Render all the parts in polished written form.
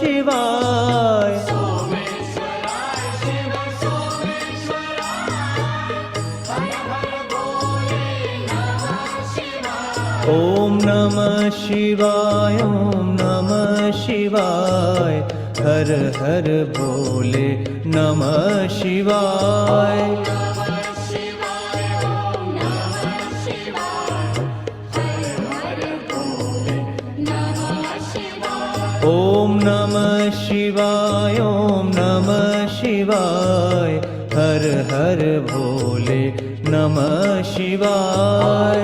शिवाय। ओम नमः शिवाय, ओम नमः शिवाय, हर हर भोले नमः शिवाय। ओम नमः शिवाय, ओम नमः शिवाय, हर हर भोले नमः शिवाय।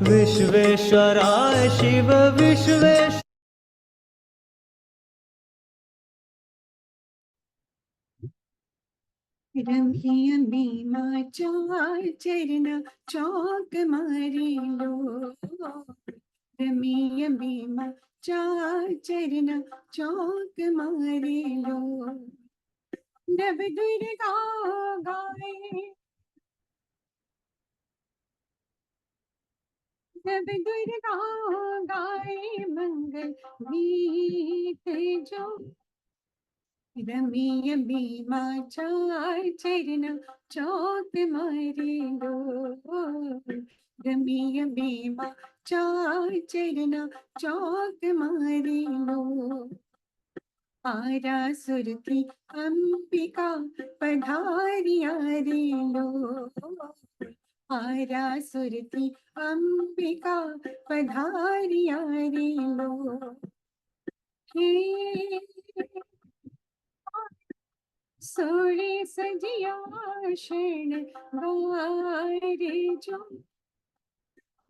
विश्वेश्वराय शिव विश्वेश्वर। रम्य बीमा चार चरण चौक मारी लो। रम्य बीमा चार चरण चौक मारी लो। जब दुर्गा गाए, जब दुर्गा गाए मंगल गीत जो। रम्य बीमा चार चरण चौक मारी लो। रम्य बीमा चार चरण चौक मारी लो। आरा सुरती अंबिका पधारिया रे लो। आरा सुरती अंबिका पधारिया रे लो। हे सोड़े सजिया शरण गारे जो।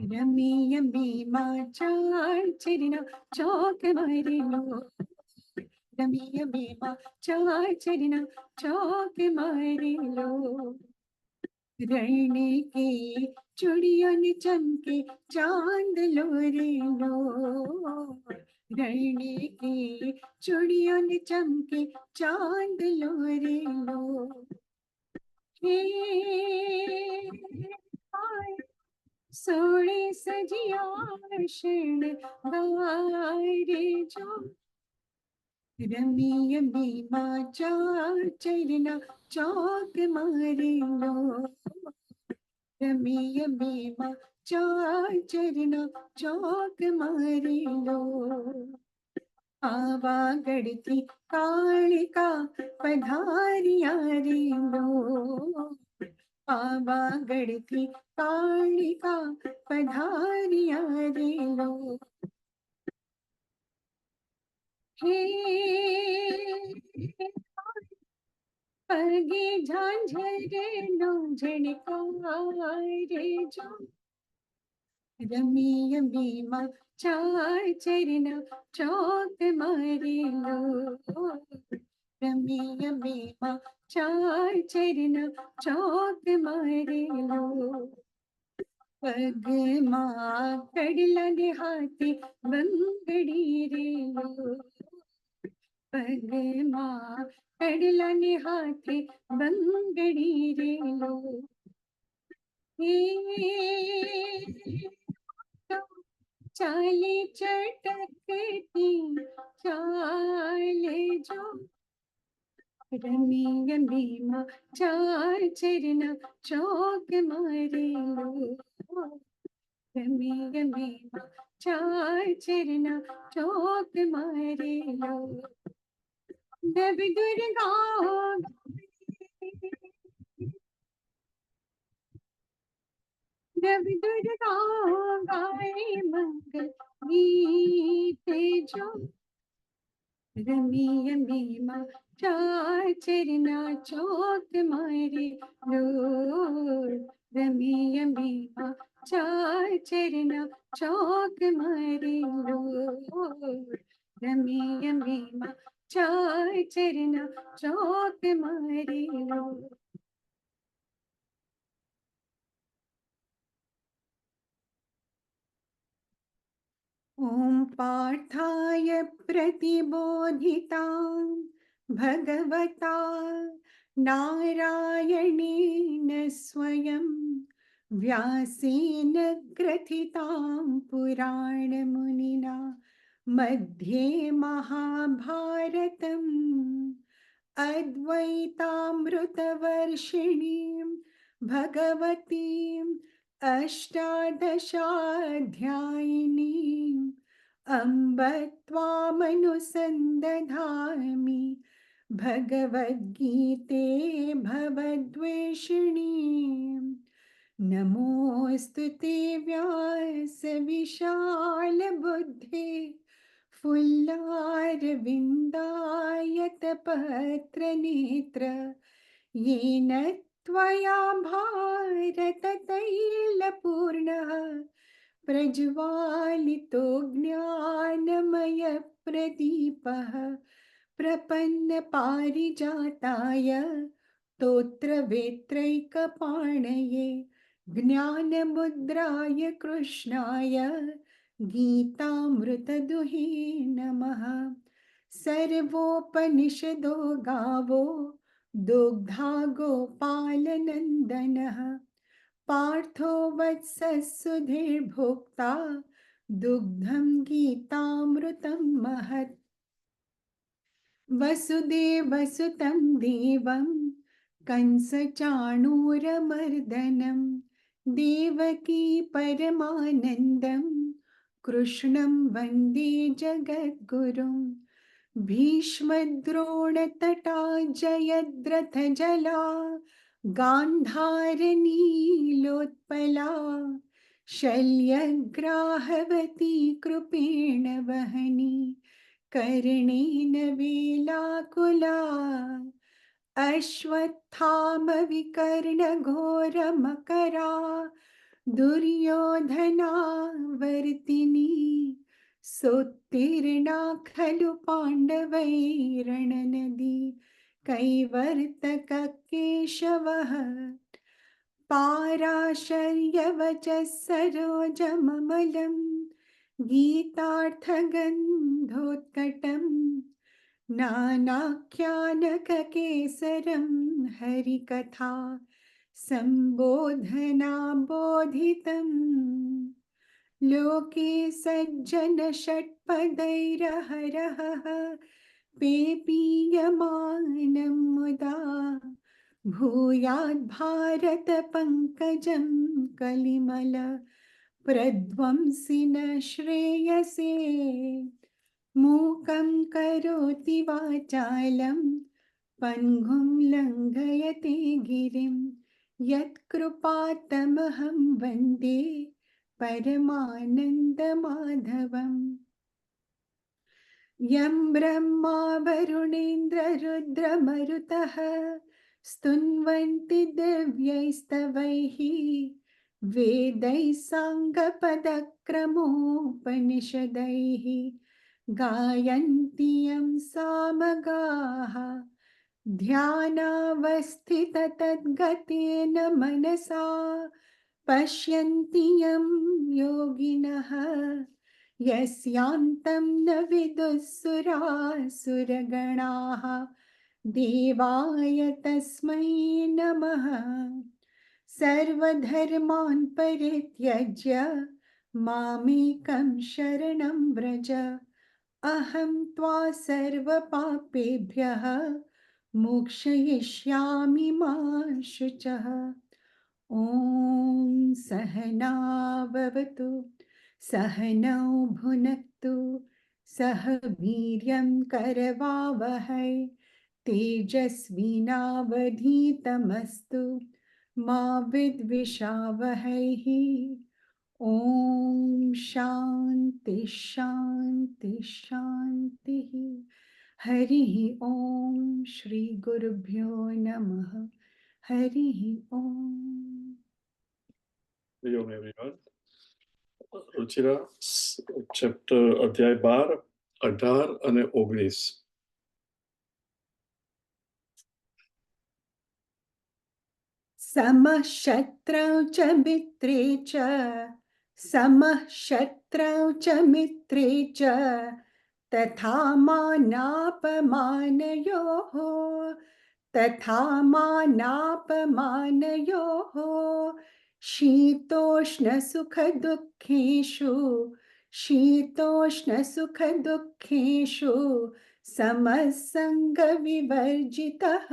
रम्य बीमा चार चरण चौक मारे लो। रम्य बीमा चार चरण चौक मारे लो। रण के चुड़ियन चमके चांद लो रे लो। रण के चुड़ियन चमके चांद लो रे लो। हे सोड़े सजिया शरण गारे जो। रम्य बीमा चार चरण चौक मारे लो। रम्य बीमा चार चरण चौक मारे लो। आवागढ़ती कालिका पधारिया रे लो। आवागढ़ती कालिका पधारिया रे लो। हे पगे झांझरे नो झणकारे जो। रम्य बीमा चार चरण चौक मारे लो। रम्य बीमा चार चरण चौक मारे लो। पग माँ कड़ला हाथी बंगड़ी रे लो। पग माँ कड़ला हाथी बंगड़ी रे लो। चाले चटकती चाले जो। रम्य बीमा चार चरण चौक मारे लो। रम्य बीमा चार चरण चौक मारे लो। जब दुर्गा जब दुर्गा गाए मंगल गीत जो। रम्य बीमा चार चरण चौक मारे लो। रम्य बीमा चार चरण चौक मारे लो। रम्य बीमा चार चरण चौक मारे लो। ओम पार्थाय प्रतिबोधिता भगवता नारायणेन स्वयं व्यासेन ग्रथितां पुराणमुनिना मध्ये महाभारतम् अद्वैतामृतवर्षिणीं भगवतीम् अष्टादशाध्यायिनीम् अम्ब त्वामनुसन्दधामि भगवद्गीते भवद्वेषिणीम् नमोऽस्तु ते व्यासविशालबुद्धे फुल्लारविन्दायतपत्रनेत्र येन त्वया भारततैलपूर्णः प्रज्वालितो ज्ञानमयप्रदीपः प्रपन्नपारिजाताय स्तोत्रवेत्रैकपाणये ज्ञानमुद्राय कृष्णाय गीतामृतदुहे नमः। सर्वोपनिषदो गावो दुग्धा गोपालनन्दनः पार्थो वत्सः सुधीर्भोक्ता दुग्धं गीतामृतं महत्। वसुदेवसुतं देवं कंसचाणूरमर्दनं देवकी परमानन्दं कृष्णं वन्दे जगद्गुरुं भीष्मद्रोणतटा जयद्रथजला गान्धारनीलोत्पला शल्यग्राहवती कृपेण वहनी कर्णेन वेलाकुला अश्वत्थामविकर्णघोरमकरा दुर्योधना वर्तिनी सोत्तीर्णा खलु पाण्डवैरणनदी कैवर्तककेशवः पाराशर्यवचः सरोजममलं गीतार्थगन्धोत्कटं नानाख्यानककेसरं हरिकथा सम्बोधनाबोधितम् लोके सज्जनषट्पदैरहरहः पेपीयमानं मुदा भूयाद्भारतपङ्कजं कलिमल प्रध्वंसिन श्रेयसे मूकं करोति वाचालं पङ्गुं लङ्घयते गिरिं यत्कृपातमहं वन्दे परमानन्दमाधवम् यं ब्रह्मा वरुणेन्द्ररुद्रमरुतः स्तुन्वन्ति दिव्यैस्तवैः वेदैः साङ्गपदक्रमोपनिषदैः गायन्ति यं सामगाः ध्यानावस्थिततद्गतेन मनसा पश्यन्ति यं योगिनः यस्यान्तं न विदुःसुरासुरगणाः देवाय तस्मै नमः। सर्वधर्मान् परित्यज्य मामेकं शरणं व्रज अहं त्वा सर्वपापेभ्यः मोक्षयिष्यामि मा शुचः। ॐ सहना भवतु सहनौ भुनक्तु सह वीर्यं करवावहै तेजस्विनावधीतमस्तु मा विद्विषावहैः। ॐ शान्ति शान्ति शान्तिः। हरिः ॐ श्री गुरुभ्यो नमः। हरिः ॐ। Hariom everyone. रुचिरा ચેપ્ટર અધ્યાય 12, 18 અને 19. समः शत्रौ च मित्रे च समः शत्रौ च मित्रे च तथा मानापमानयोः तथा मानापमानयोः शीतोष्णसुखदुःखेषु शीतोष्णसुखदुःखेषु समसङ्गविवर्जितः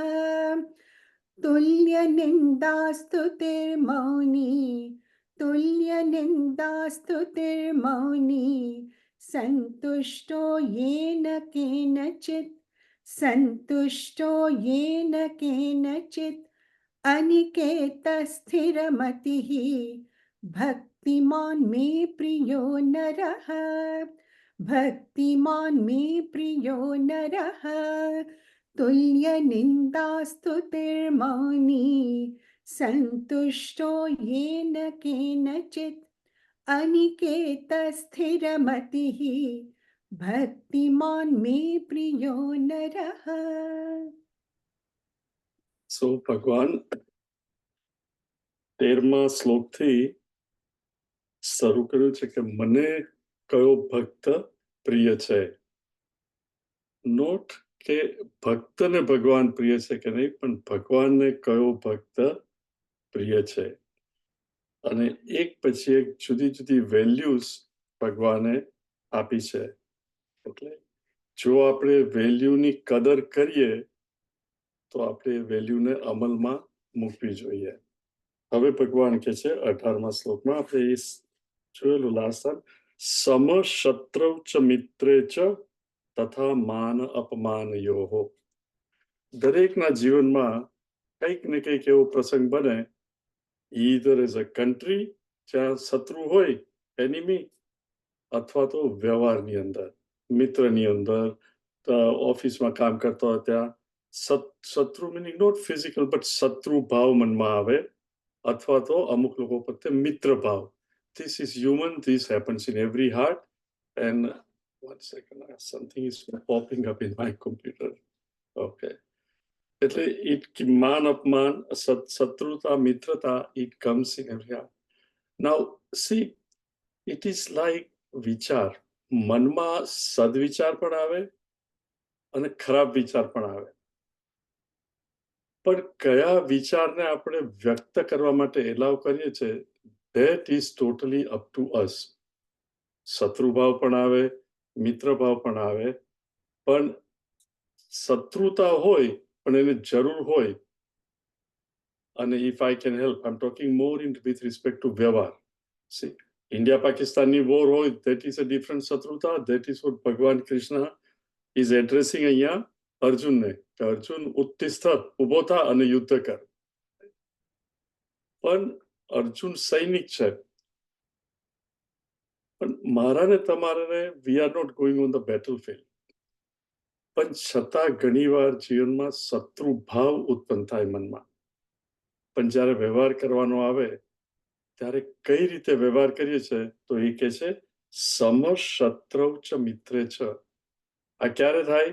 तुल्यनिन्दास्तुतिर्मौनी तुल्यनिन्दास्तुतिर्मौनी सन्तुष्टो येन केनचित् सन्तुष्टो येन केनचित् अनिकेतस्थिरमतिः भक्तिमान् मे प्रियो नरः भक्तिमान् मे प्रियो नरः तुल्यनिन्दास्तुतिर्मौनी सन्तुष्टो येन केनचित् अनिकेतस्थिरमतिः भक्तिमान् मे प्रियो नरः. સો ભગવાન 13મા શ્લોકથી શરૂ કર્યું છે કે મને કયો ભક્ત પ્રિય છે. નોટ કે ભક્તને ભગવાન પ્રિય છે કે નહીં, પણ ભગવાનને કયો ભક્ત પ્રિય છે. અને એક પછી એક જુદી જુદી વેલ્યુઝ ભગવાને આપી છે. એટલે જો આપણે વેલ્યુની કદર કરીએ તો આપણે વેલ્યુને અમલમાં મૂકવી જોઈએ. હવે ભગવાન કહે છે 18મા શ્લોકમાં, આપણે એ જોયેલું લાસ્ટ ટાઈમ, સમ શત્રૌ ચ મિત્રે ચ તથા માન અપમાનયોઃ. દરેકના જીવનમાં કંઈક ને કંઈક એવો પ્રસંગ બને, ઈધર ઇઝ અ કન્ટ્રી જ્યાં શત્રુ હોય, એનિમી, અથવા તો વ્યવહારની અંદર, મિત્રની અંદર, ઓફિસમાં કામ કરતા હોય ત્યાં શત્રુ મિનિંગ નોટ ફિઝિકલ બટ શત્રુ ભાવ મનમાં આવે, અથવા તો અમુક લોકો પ્રત્યે મિત્ર ભાવ. This is human, this happens in every heart. And 1 second, something is popping up in my computer. Okay. એટલે માન અપમાન, શત્રુતા, મિત્રતા, it comes in every heart. Now see, it is like વિચાર. મનમાં સદવિચાર પણ આવે અને ખરાબ વિચાર પણ આવે, પણ કયા વિચારને આપણે વ્યક્ત કરવા માટે એલાવ કરીએ છીએ, that is totally up to us. શત્રુભાવ પણ આવે, મિત્રભાવ પણ આવે, પણ શત્રુતા હોય પણ એને જરૂર હોય. અને if I can help, I'm talking more with respect to વ્યવહાર. See, India Pakistani war હોય, that is a different શત્રુતા. That is what ભગવાન કૃષ્ણ is addressing અહીંયા અર્જુનને, કે અર્જુન ઉત્તિષ્ઠ, ઉભો થા અને યુદ્ધ કર. પણ અર્જુન સૈનિક છે, પણ મારા ને તમારાને we are not going on the battlefield. પણ છતાં ઘણીવાર જીવનમાં શત્રુ ભાવ ઉત્પન્ન થાય મનમાં. પણ જ્યારે વ્યવહાર કરવાનો આવે ત્યારે કઈ રીતે વ્યવહાર કરીએ છીએ, તો એ કહે છે સમ શત્રૌ ચ મિત્રે ચ. આ ક્યારે થાય?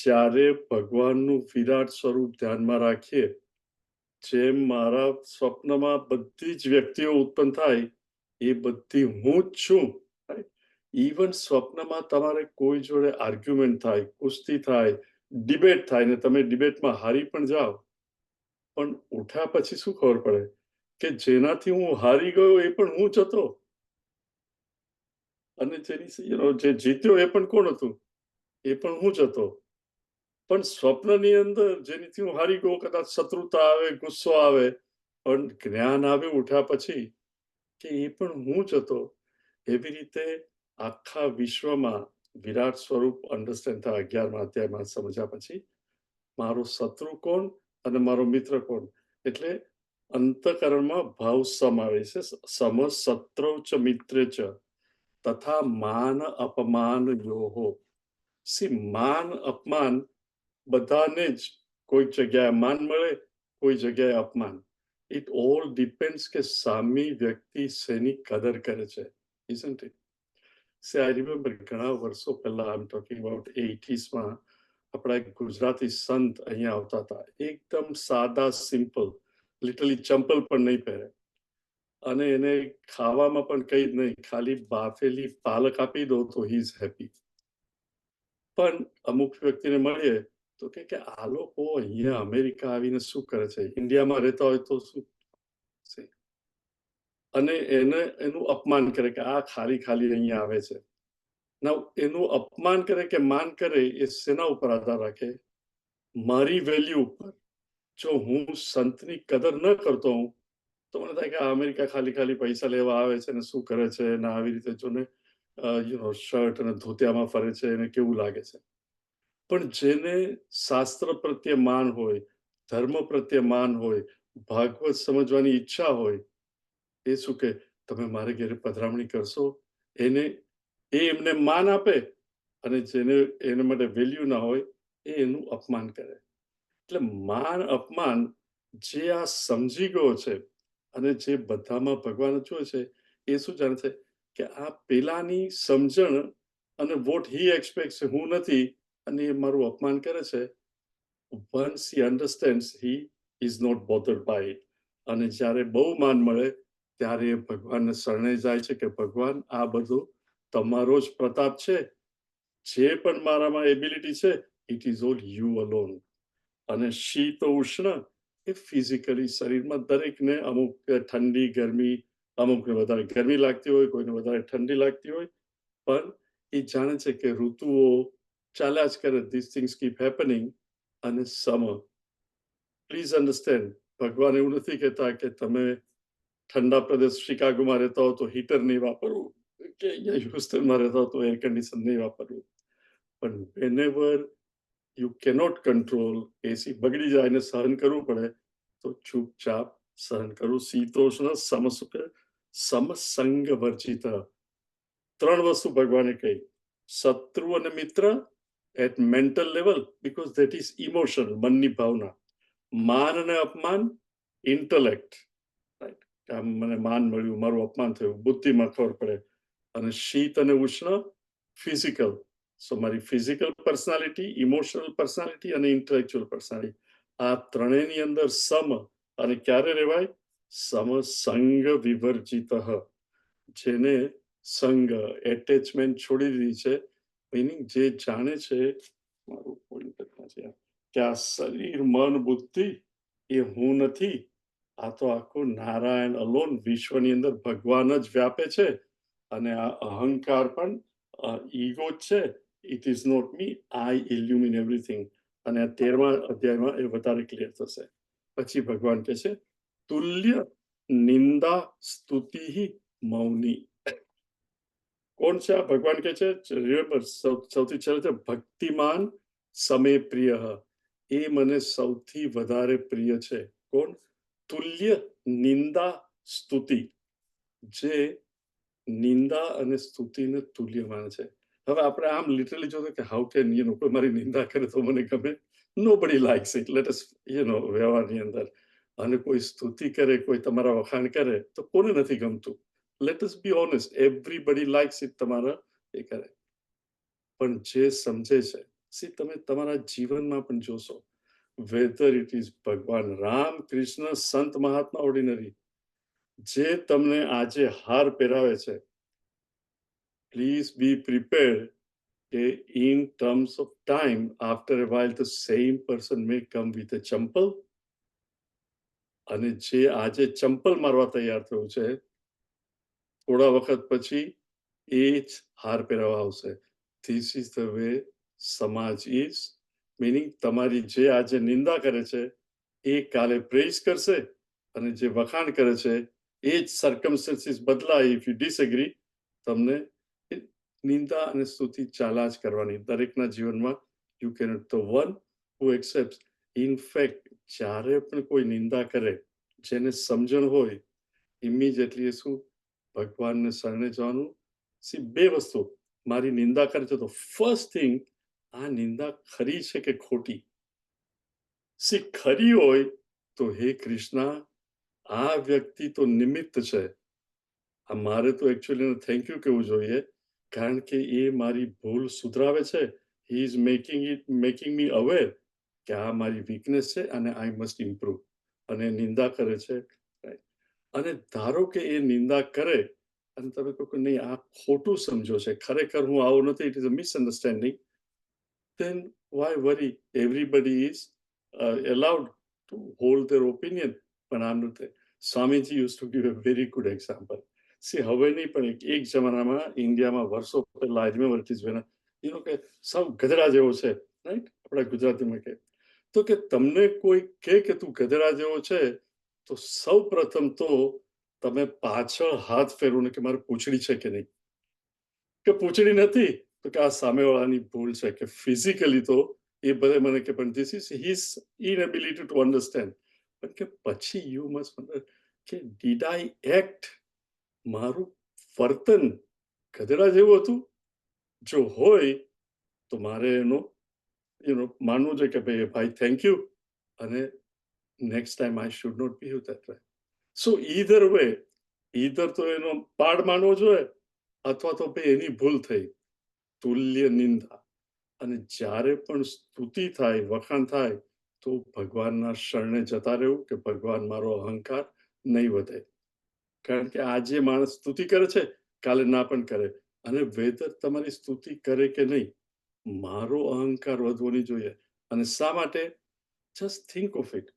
જ્યારે ભગવાનનું વિરાટ સ્વરૂપ ધ્યાનમાં રાખીએ. જેમ મારા સ્વપ્નમાં બધી જ વ્યક્તિઓ ઉત્પન્ન થાય, એ બધી હું જ છું. ઇવન સ્વપ્નમાં તમારે કોઈ જોડે આર્ગ્યુમેન્ટ થાય, કુસ્તી થાય, ડિબેટ થાય, ને તમે ડિબેટમાં હારી પણ જાઓ, પણ ઉઠ્યા પછી શું ખબર પડે કે જેનાથી હું હારી ગયો એ પણ હું જ હતો, અને જે જીત્યો એ પણ કોણ હતું? એ પણ હું જ હતો. પણ સ્વપ્નની અંદર જેનીથી હું હારી ગયો, કદાચ શત્રુતા આવે, ગુસ્સો આવે, પણ જ્ઞાન આવે ઉઠ્યા પછી કે એ પણ હું જ હતો. એવી રીતે આખા વિશ્વમાં વિરાટ સ્વરૂપ અન્ડરસ્ટેન્ડ થાય 11મા અધ્યાયમાં સમજ્યા પછી, મારો શત્રુ કોણ અને મારો મિત્ર કોણ. એટલે અંતઃકરણમાં ભાવ સમાવે છે. સમ શત્રૌ ચ મિત્રે ચ તથા માન અપમાન યોઃ. સી, માન અપમાન બધાને જ કોઈક જગ્યાએ માન મળે, કોઈ જગ્યાએ અપમાન. ઇટ ઓલ ડિપેન્ડ્સ કે સામી વ્યક્તિ શેની કદર કરે છે, isn't it? See, I remember ઘણા વર્ષો પહેલા, I'm talking about 80sમાં, આપણા એક ગુજરાતી સંત અહીંયા આવતા હતા. એકદમ સાદા, સિમ્પલ, લિટરલી ચંપલ પણ નહીં પહેરે, અને એને ખાવામાં પણ કંઈ જ નહીં, ખાલી બાફેલી પાલક આપી દો તો હી ઇઝ હેપી. પણ અમુક વ્યક્તિને મળીએ તો કે આ લોકો અહીંયા અમેરિકા આવીને શું કરે છે, ઇન્ડિયામાં રહેતા હોય તો શું. અને એનું અપમાન કરે કે આ ખાલી ખાલી અહીંયા આવે છે. નાઉ એનું અપમાન કરે કે માન કરે એ શેના ઉપર આધાર રાખે? મારી વેલ્યુ ઉપર. જો હું સંતની કદર ન કરતો હું, તો મને થાય કે આ અમેરિકા ખાલી ખાલી પૈસા લેવા આવે છે ને શું કરે છે ને આવી રીતે જો ને શર્ટ અને ધોતિયામાં ફરે છે એને કેવું લાગે છે. પણ જેને શાસ્ત્ર પ્રત્યે માન હોય, ધર્મ પ્રત્યે માન હોય, ભાગવત સમજવાની ઈચ્છા હોય, એ શું કે તમે મારે ઘરે પધરામણી કરશો, એને એમને માન આપે, અને જેને એના માટે વેલ્યુ ના હોય એ એનું અપમાન કરે. એટલે માન અપમાન જે આ સમજી ગયો છે અને જે બધામાં ભગવાન જોયે છે, એ શું જાણે છે કે આ પેલાની સમજણ અને વોટ હી એક્સપેક્ટ્સ હું નથી, અને એ મારું અપમાન કરે છે. once he understands, he is not bothered by it. અને જ્યારે બહુ માન મળે ત્યારે એ ભગવાનને શરણે જાય છે કે ભગવાન આ બધું તમારો જ પ્રતાપ છે, જે પણ મારામાં એબિલિટી છે it is all you alone. અને શીત ઉષ્ણ એ ફિઝિકલી શરીરમાં દરેકને અમુક ઠંડી ગરમી, અમુકને વધારે ગરમી લાગતી હોય, કોઈને વધારે ઠંડી લાગતી હોય, પણ એ જાણે છે કે ઋતુઓ ચાલ્યા જ કરે, ધીસ થિંગ્સ કીપ હેપનિંગ. અને સમર, પ્લીઝ અન્ડરસ્ટેન્ડ, ભગવાન એવું નથી કહેતા કે તમે ઠંડા પ્રદેશ શિકાગોમાં રહેતા હો તો હીટર નહીં વાપરવું, કે અહીંયા હ્યુસ્ટનમાં રહેતા હો તો એર કન્ડિશન નહીં વાપરવું. પણ whenever you cannot control, એસી બગડી જાય ને સહન કરવું પડે તો ચૂપચાપ સહન કરવું. શીતોષ્ણ સમસુખ સમસંગ વર્જિત. 3 વસ્તુ ભગવાને કહી. શત્રુ અને મિત્ર at mental level, because that is emotional, મનની ભાવના. માન અને અપમાન ઇન્ટેલેક્ટ, રાઈટ, મને માન મળ્યું, મારું અપમાન થયું, બુદ્ધિમાં ખબર પડે. અને શીત અને ઉષ્ણ ફિઝિકલ. સો મારી ફિઝિકલ પર્સનાલિટી, ઇમોશનલ પર્સનાલિટી અને ઇન્ટેલેક્ચ્યુઅલ પર્સનાલિટી, આ ત્રણેયની અંદર સમ. અને ક્યારે રહેવાય? સમસંગ વિવર્જિત. જેને સંગ, એટેચમેન્ટ છોડી દીધી છે, મિનિંગ જે જાણે છે, મારું પોઈન્ટ છે કે આ શરીર, મન, બુદ્ધિ એ હું નથી, આ તો આખું નારાયણ અલોન, વિશ્વની અંદર ભગવાન જ વ્યાપે છે. અને આ અહંકાર પણ ઈગો જ છે. It is not me, I illumine everything. અને આ 13મા અધ્યાયમાં એ વધારે ક્લિયર થશે. પછી ભગવાન કહે છે તુલ્ય નિંદા સ્તુતિ મૌની. કોણ છે આ? ભગવાન કહે છે સૌથી છેલ્લે છે ભક્તિમાન સમે પ્રિય, એ મને સૌથી વધારે પ્રિય છે. કોણ? તુલ્ય નિંદા સ્તુતિ, જે નિંદા અને સ્તુતિને તુલ્ય માને છે. હવે આપણે આમ લિટરલી જોતો કે હાઉ કેન કોઈ મારી નિંદા કરે તો મને ગમે? Nobody likes it. Let us વ્યવહારની અંદર. અને કોઈ સ્તુતિ કરે, કોઈ તમારા વખાણ કરે તો કોને નથી ગમતું? Let us be honest, everybody likes it તમારા એ કરે. પણ જે સમજે છે, તમે તમારા જીવનમાં પણ જોશો, વેધર ઇટ ઇઝ ભગવાન રામ, કૃષ્ણ, સંત, મહાત્મા, ઓર્ડિનરી, જે તમને આજે હાર પહેરાવે છે, પ્લીઝ બી પ્રિપેર્ડ કે in terms of time, after a while the same person may come with a chappal. અને જે આજે ચંપલ મારવા તૈયાર થયું છે, થોડા વખત પછી એ જ હાર પહેરાવા આવશે. ધીસ ઇઝ ધ વે સમાજ ઇઝ. મિનિંગ તમારી જે આજે નિંદા કરે છે એ કાલે પ્રેઝ કરશે, અને જે વખાણ કરે છે એ જ સર્કમસ્ટન્સીસ બદલાય. ઇફ યુ ડિસએગ્રી, તમને નિંદા અને સ્તુતિ ચાલા જ કરવાની દરેકના જીવનમાં. You cannot. The one who accept, in fact જ્યારે પણ કોઈ નિંદા કરે, જેને સમજણ હોય, ઇમિડિયેટલી શું ભગવાનને શરણે જવાનું. સી 2 વસ્તુ, મારી નિંદા કરે છે તો ફર્સ્ટ થિંગ, આ નિંદા ખરી છે કે ખોટી? સી ખરી હોય તો હે કૃષ્ણ, આ વ્યક્તિ તો નિમિત્ત છે, આ મારે તો એકચ્યુઅલી થેન્ક યુ કહેવું જોઈએ, કારણ કે એ મારી ભૂલ સુધરાવે છે. He is making me aware કે આ મારી વીકનેસ છે અને આઈ મસ્ટ ઇમ્પ્રુવ. અને નિંદા કરે છે. અને ધારો કે એ નિંદા કરે અને તમે કહો કે નહીં આ ખોટું સમજો છે, ખરેખર હું આવો નથી, it is a misunderstanding, then why worry? Everybody is allowed to hold their opinion, પણ આમ નથી. Swamiji use to give a very good example. C હવે નહીં પણ એક જમાનામાં ઇન્ડિયામાં વર્ષો પહેલા કે સાવ ગધેડા જેવો છે, રાઈટ? આપણા ગુજરાતીમાં કે તો કે તમને કોઈ કે તું ગધેડા જેવો છે તો સૌ પ્રથમ તો તમે પાછળ હાથ ફેરવો ને કે મારે પૂંછડી છે કે નહીં, કે પૂંછડી નથી તો કે આ સામેવાળાની ભૂલ છે, કે ફિઝિકલી તો એ ભલે મને કે પણ this is his inability to understand. પણ કે પછી યુ મસ્ટ કે ડીડ આઈ એક્ટ, મારું વર્તન ગધેડા જેવું હતું? જો હોય તો મારે એનો માનવું જોઈએ કે ભાઈ થેન્ક યુ, અને next time I should not behave that way. So either way, either તો એનો પાડ માનવો જોઈએ અથવા તો ભાઈ એની ભૂલ થઈ. તુલ્ય નિંદા. અને જ્યારે પણ સ્તુતિ થાય, વખાણ થાય, તો ભગવાનના શરણે જતા રહેવું કે ભગવાન મારો અહંકાર નહીં વધે. કારણ કે આજે માણસ સ્તુતિ કરે છે, કાલે ના પણ કરે, અને વેધર તમારી સ્તુતિ કરે કે નહીં, મારો અહંકાર વધવો નહીં જોઈએ. અને શા માટે? Just think of it.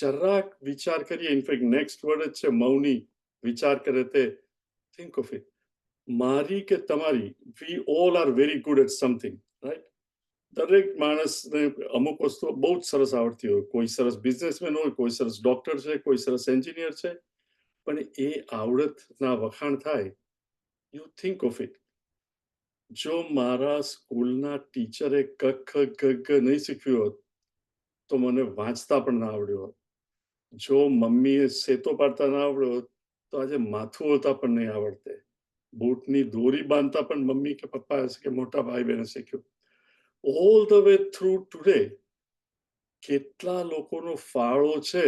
જરાક વિચાર કરીએ. ઇનફેક્ટ નેક્સ્ટ વર્ડ જ છે મૌની. વિચાર કરે તે. Think of it. મારી કે તમારી, we all are very good at something, right? દરેક માણસને અમુક વસ્તુઓ બહુ જ સરસ આવડતી હોય. કોઈ સરસ બિઝનેસમેન હોય, કોઈ સરસ ડોક્ટર છે, કોઈ સરસ એન્જિનિયર છે. પણ એ આવડતના વખાણ થાય, યુ થિંક ઓફ ઇટ. જો મારા સ્કૂલના ટીચરે ક ખ ગ ઘ નહીં શીખ્યું હોત તો મને વાંચતા પણ ના આવડ્યું હોત. જો મમ્મીએ સેતો પાડતા ના આવડ્યો હોત તો આજે માથું ઓળતા પણ નહીં આવડતે. બૂટની દોરી બાંધતા પણ મમ્મી કે પપ્પા હશે કે મોટા ભાઈ બહેને શીખ્યું. All the way through today કેટલા લોકોનો ફાળો છે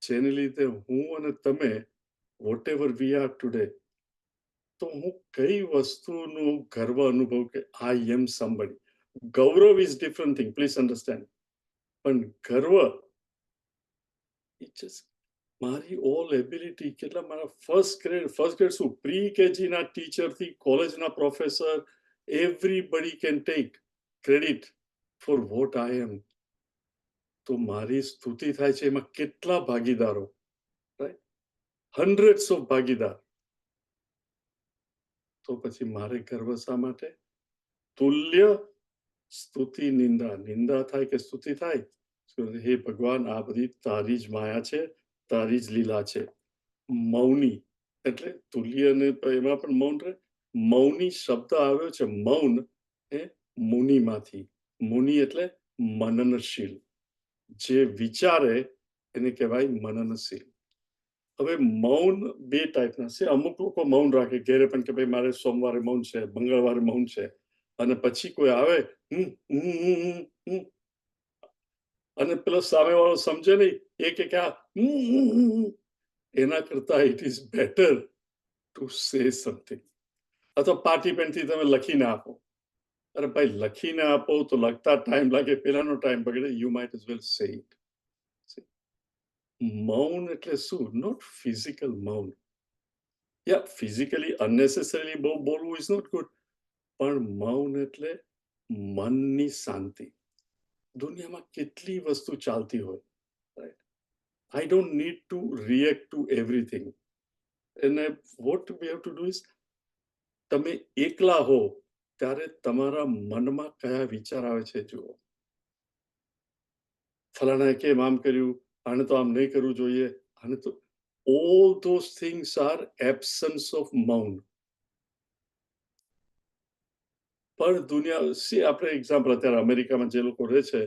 જેને લીધે હું અને તમે whatever we are today. તો હું કઈ વસ્તુનું ગર્વ અનુભવ કે આઈ એમ સમબડી. ગૌરવ is different thing, please understand. પણ ગર્વ મારી ઓલ એબિલિટી, કેટલા મારા ફર્સ્ટ ગ્રેડ શું, પ્રી કેજી ના ટીચરથી કોલેજના professor, everybody can take credit for what I am. તો મારી સ્તુતિ થાય છે એમાં કેટલા ભાગીદારો, રાઈટ? હન્ડ્રેડ્સ ઓફ ભાગીદાર. તો પછી મારે ગર્વ શા માટે? તુલ્ય સ્તુતિ નિંદા. નિંદા થાય કે સ્તુતિ થાય, હે ભગવાન, આ બધી તારી જ માયા છે, તારી જ લીલા છે. મૌની એટલે તુલ્ય ને એમાં પણ મૌન રહે. મૌની શબ્દ આવ્યો છે, મૌન એ મુનિમાંથી. મુનિ એટલે મનનશીલ, જે વિચારે એને કહેવાય મનનશીલ. હવે મૌન બે ટાઈપના છે. અમુક લોકો મૌન રાખે ઘેરે પણ કે ભાઈ મારે સોમવારે મૌન છે, મંગળવારે મૌન છે, અને પછી કોઈ આવે અને પેલો સામેવાળો સમજે નહીં, એ કે એના કરતા it is better to say something. અથવા પાટી પેનથી તમે લખીને આપો. અરે ભાઈ, લખીને આપો તો લખતા ટાઈમ લાગે, પેલાનો ટાઈમ બગડે. યુ માઇટ એઝ વેલ સે ઇટ. મૌન એટલે શું? નોટ ફિઝિકલ મૌન. યા ફિઝિકલી અનનેસેસરીલી બહુ બોલવું ઇઝ નોટ ગુડ, પણ મૌન એટલે મનની શાંતિ. દુનિયામાં કેટલી વસ્તુ ચાલતી હોય, right? I don't need to react to everything. અને what we have to do is, તમે એકલા હો ત્યારે તમારા મનમાં કયા વિચાર આવે છે જુઓ. ફલાણાએ કેમ આમ કર્યું, આને તો આમ નહીં કરવું જોઈએ, આને તો, all those things are absence of મૌન. પણ દુનિયા આપણે એક્ઝામ્પલ અત્યારે અમેરિકામાં જે લોકો રહે છે,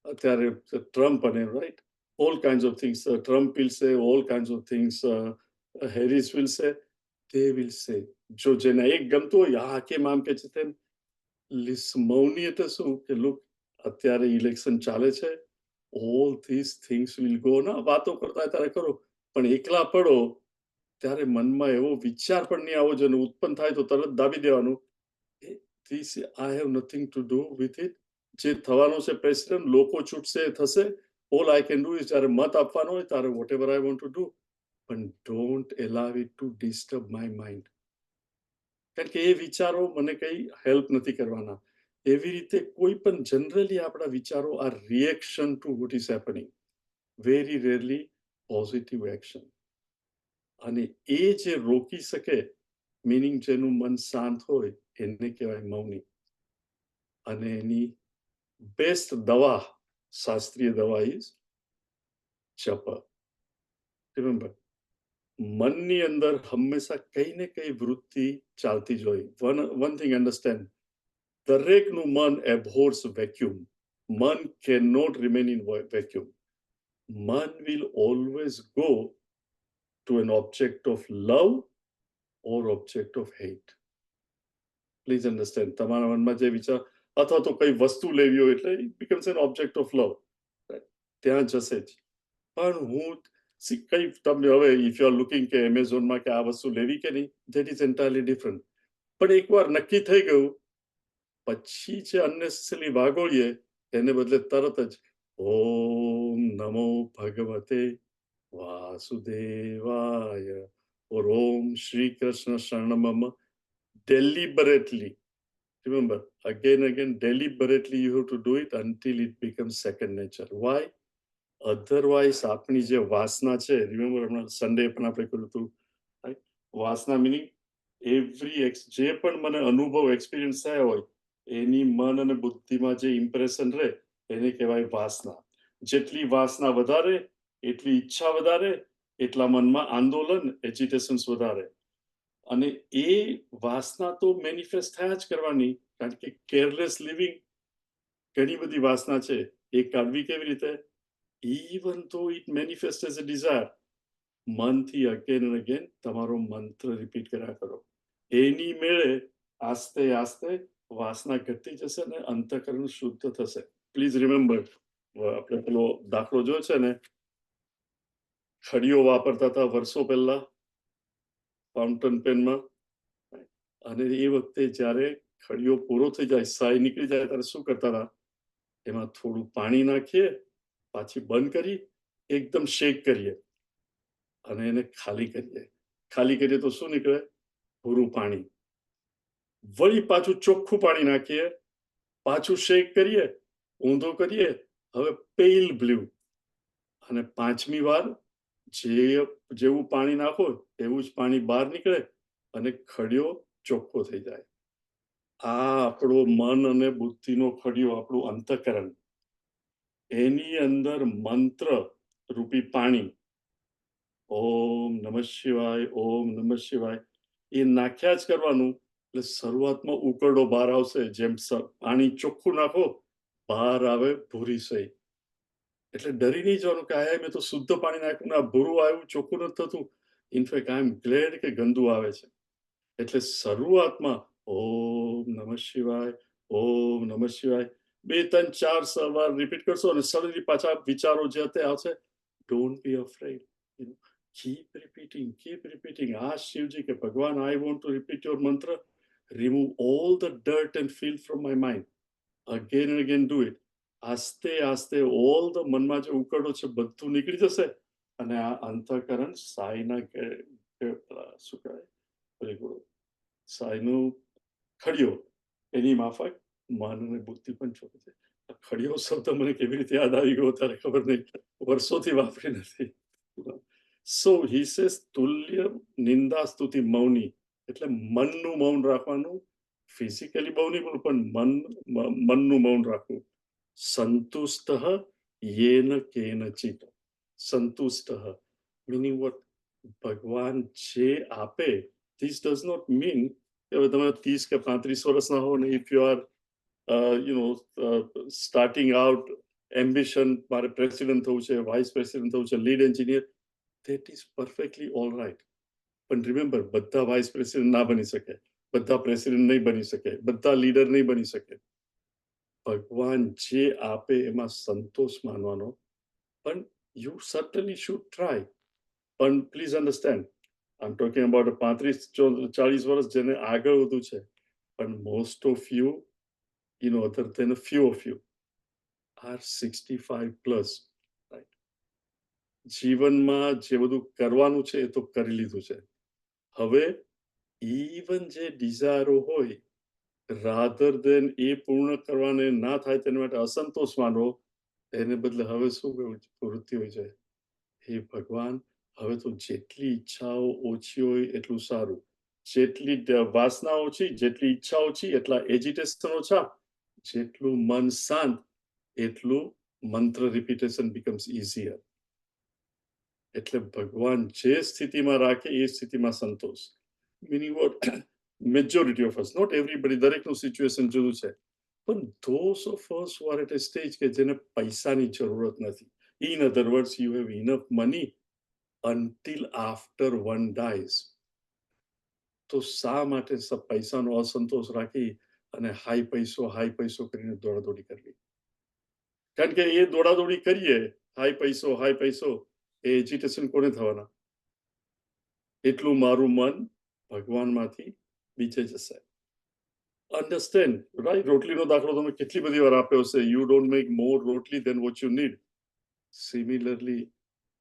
અત્યારે ટ્રમ્પ અને right, all kind of things. Trump will સે all kind of things. Harris will સે, they will say. જો જેને એક ગમતું હોય, હા કેમ આમ કે છે તેમ. મૌની એટલે શું કે લુક, અત્યારે ઇલેક્શન ચાલે છે, all this things will go. ના વાતો કરતા ત્યારે કરો, પણ એકલા પડો ત્યારે મનમાં એવો વિચાર પણ નહીં આવો જોઈએ, ઉત્પન્ન થાય તો તરત દાબી દેવાનું. This I have nothing to do with it. જે થવાનો છે પ્રેસિડન્ટ, લોકો છૂટશે થશે. All I can do is, જ્યારે મત આપવાનો હોય ત્યારે whatever I want to do, પણ don't allow it to disturb my mind. કારણ કે એ વિચારો મને કઈ હેલ્પ નથી કરવાના. એવી રીતે કોઈ પણ જનરલી આપણા વિચારો are reaction to what is happening. Very rarely positive action. અને એ જે રોકી શકે, મિનિંગ જેનું મન શાંત હોય એને કહેવાય મૌની. અને એની બેસ્ટ દવા, શાસ્ત્રીય દવા ઇઝ જપ. રિમેમ્બર, મનની અંદર હંમેશા કઈ ને કઈ વૃત્તિ ચાલતી જ હોય. વન થિંગ અન્ડરસ્ટેન્ડ, દરેકનું મન એબહોર્સ વેક્યુમ. મન can not remain in vacuum. મન will always go to an object of love or object of hate. Please understand, તમારા મનમાં જે વિચાર અથવા તો કઈ વસ્તુ લેવી હોય એટલે it becomes an object of love. ત્યાં જશે જ. પણ હું કઈ તમને હવે ઇફ યુ આર લુકિંગ કે એમેઝોનમાં કે આ વસ્તુ લેવી કે નહીં, ધેટ ઇઝ એન્ટાયરલી ડિફરન્ટ. પણ એકવાર નક્કી થઈ ગયું પછી જે અનનેસેસરી વાગોળીએ એને બદલે તરત જ ઓમ નમો ભગવતે વાસુદેવાય or Om Shri Krishna Sharanam, deliberately. Remember, again, deliberately you have to do it until it becomes second nature. Why? Otherwise, આપણી જે વાસના છે, remember હમણાં સન્ડે પણ આપણે કર્યું હતું, વાસના meaning જે પણ મને અનુભવ એક્સપિરિયન્સ થયા હોય એની મન અને બુદ્ધિમાં જે ઇમ્પ્રેશન રહે એને કહેવાય વાસના. જેટલી વાસના વધારે એટલી ઈચ્છા વધારે, એટલા મનમાં આંદોલન, એજિટેશન્સ વધારે. અને એ વાસના તો મેનિફેસ્ટ થયા જ કરવાની, કારણ કે કેરલેસ લિવિંગ ઘણી બધી વાસના છે. એ કાઢવી કેવી રીતે? ઇવન તો it manifest as a desire, મનથી અગેન એન્ડ અગેન તમારો મંત્ર રિપીટ કર્યા કરો. એની મેળે આસ્તે આસ્તે વાસના ઘટતી જશે અને અંતઃકરણ શુદ્ધ થશે. પ્લીઝ રિમેમ્બર, આપણે પેલો દાખલો જોયો છે ને, ખડીઓ વાપરતા હતા વર્ષો પહેલા ફાઉન્ટન પેનમાં, અને એ વખતે જ્યારે ખડીઓ પૂરો થઈ જાય, સાય નીકળી જાય ત્યારે શું કરતા હતા? એમાં થોડું પાણી નાખીએ, પાછી બંધ કરી એકદમ શેક કરીએ અને એને ખાલી કરીએ. ખાલી કરીએ તો શું નીકળે? ભૂરું પાણી. વળી પાછું ચોખ્ખું પાણી નાખીએ, પાછું શેક કરીએ, ઊંધો કરીએ, હવે પેલ બ્લુ. અને પાંચમી વાર જેવું પાણી નાખો એવું જ પાણી બહાર નીકળે અને ખડિયો ચોખ્ખો થઈ જાય. આ આપણો મન અને બુદ્ધિનો ખડિયો, આપણું અંતઃકરણ, એની અંદર મંત્ર રૂપી પાણી, ઓમ નમઃ શિવાય, ઓમ નમઃ શિવાય, એ નાખ્યા જ કરવાનું. એટલે શરૂઆતમાં ઉકરડો બહાર આવશે, જેમ પાણી ચોખ્ખું નાખો બહાર આવે ભૂરી સહી. એટલે ડરી નહીં જવાનું કે આયા મેં તો શુદ્ધ પાણી નાખ્યું ને આ ભૂરું આવ્યું, ચોખ્ખું નથી થતું. ઇનફેક્ટ આઈ એમ ગ્લેડ કે ગંદુ આવે છે. એટલે શરૂઆતમાં ઓમ નમઃ શિવાય, ઓમ નમઃ શિવાય 2 3 4 વાર રિપીટ કરશો અને સડનલી પાછા વિચારો જે હતા આવશે. Don't be afraid, keep repeating. Ask Shivji કે ભગવાન, I want to repeat your mantra. Remove all the dirt and filth from my mind. Again and again do it. આસ્તે આસ્તે ઓલ ધ મનમાં જે ઉકળો છે બધું નીકળી જશે અને આ અંતઃકરણ સાઈના શું કહેવાય, સાઈનું ખડિયો, એની માફક મન અને બુદ્ધિ પણ છોડે છે. ખડિયો શબ્દ મને કેવી રીતે યાદ આવી ગયો ત્યારે ખબર નહીં, વર્ષોથી વાપરી નથી. સો હી સેઝ તુલ્ય નિંદા સ્તુતિ મૌની, એટલે મનનું મૌન રાખવાનું. ફિઝિકલી મૌન નહીં બોલું, પણ મનનું મૌન રાખવું. સંતુષ્ટ યેન કેનચિત. સંતુષ્ટ મીનિંગ વોટ? ભગવાન જે આપે, ધીસ ડઝ નોટ મીન કે હવે તમે 30 કે 35 વર્ષના હો ને, if you are starting out ambition, મારે પ્રેસિડેન્ટ થવું છે, વાઇસ પ્રેસિડેન્ટ થવું છે, lead engineer, that is perfectly all right. પણ રિમેમ્બર, બધા વાઇસ પ્રેસિડેન્ટ ના બની શકે, બધા પ્રેસિડેન્ટ નહીં બની શકે, બધા લીડર નહીં બની શકે. ભગવાન જે આપે એમાં સંતોષ માનવાનો. પણ યુ સર્ટનલી શુડ ટ્રાય. પણ please understand, I am talking about 35-40 વર્ષ જેને આગળ વધુ છે. પણ most of you, other than a few of you, are 65 plus. Right? જીવનમાં જે બધું કરવાનું છે એ તો કરી લીધું છે. હવે ઇવન જે ડિઝાયરો હોય, રાધર દેન એ પૂર્ણ કરવાને ના થાય તેના માટે અસંતોષ માનવો, એને બદલે હવે શું પ્રવૃત્તિ હોય છે? હે ભગવાન, હવે તો જેટલી ઈચ્છાઓ ઓછી હોય એટલું સારું, જેટલી વાસના ઓછી, જેટલી ઈચ્છા ઓછી એટલા એજિટેશન ઓછા, જેટલું મન શાંત એટલું મંત્ર રિપીટેશન બીકમ્સ ઇઝીયર. એટલે ભગવાન જે સ્થિતિમાં રાખે એ સ્થિતિમાં સંતોષ. Meaning what, majority of us, not everybody, દરેકનું સિચ્યુએશન જુદું છે, પણ those of us who are at a stage કે જેને પૈસાની જરૂરત નથી, in other words you have enough money until after one dies. તો શા માટે પૈસાનો અસંતોષ રાખી અને હાઈ પૈસો કરીને દોડાદોડી કરવી? કારણ કે એ દોડાદોડી કરીએ, હાઈ પૈસો, એ એજિટેશન કોને થવાના? એટલું મારું મન ભગવાનમાંથી બીજે જશે. Understand, right? રોટલીનો દાખલો તમે કેટલી બધી વાર આપ્યો હશે. યુ ડોન્ટ મેક મોર રોટલી દેન વોટ યુ નીડ. સિમિલરલી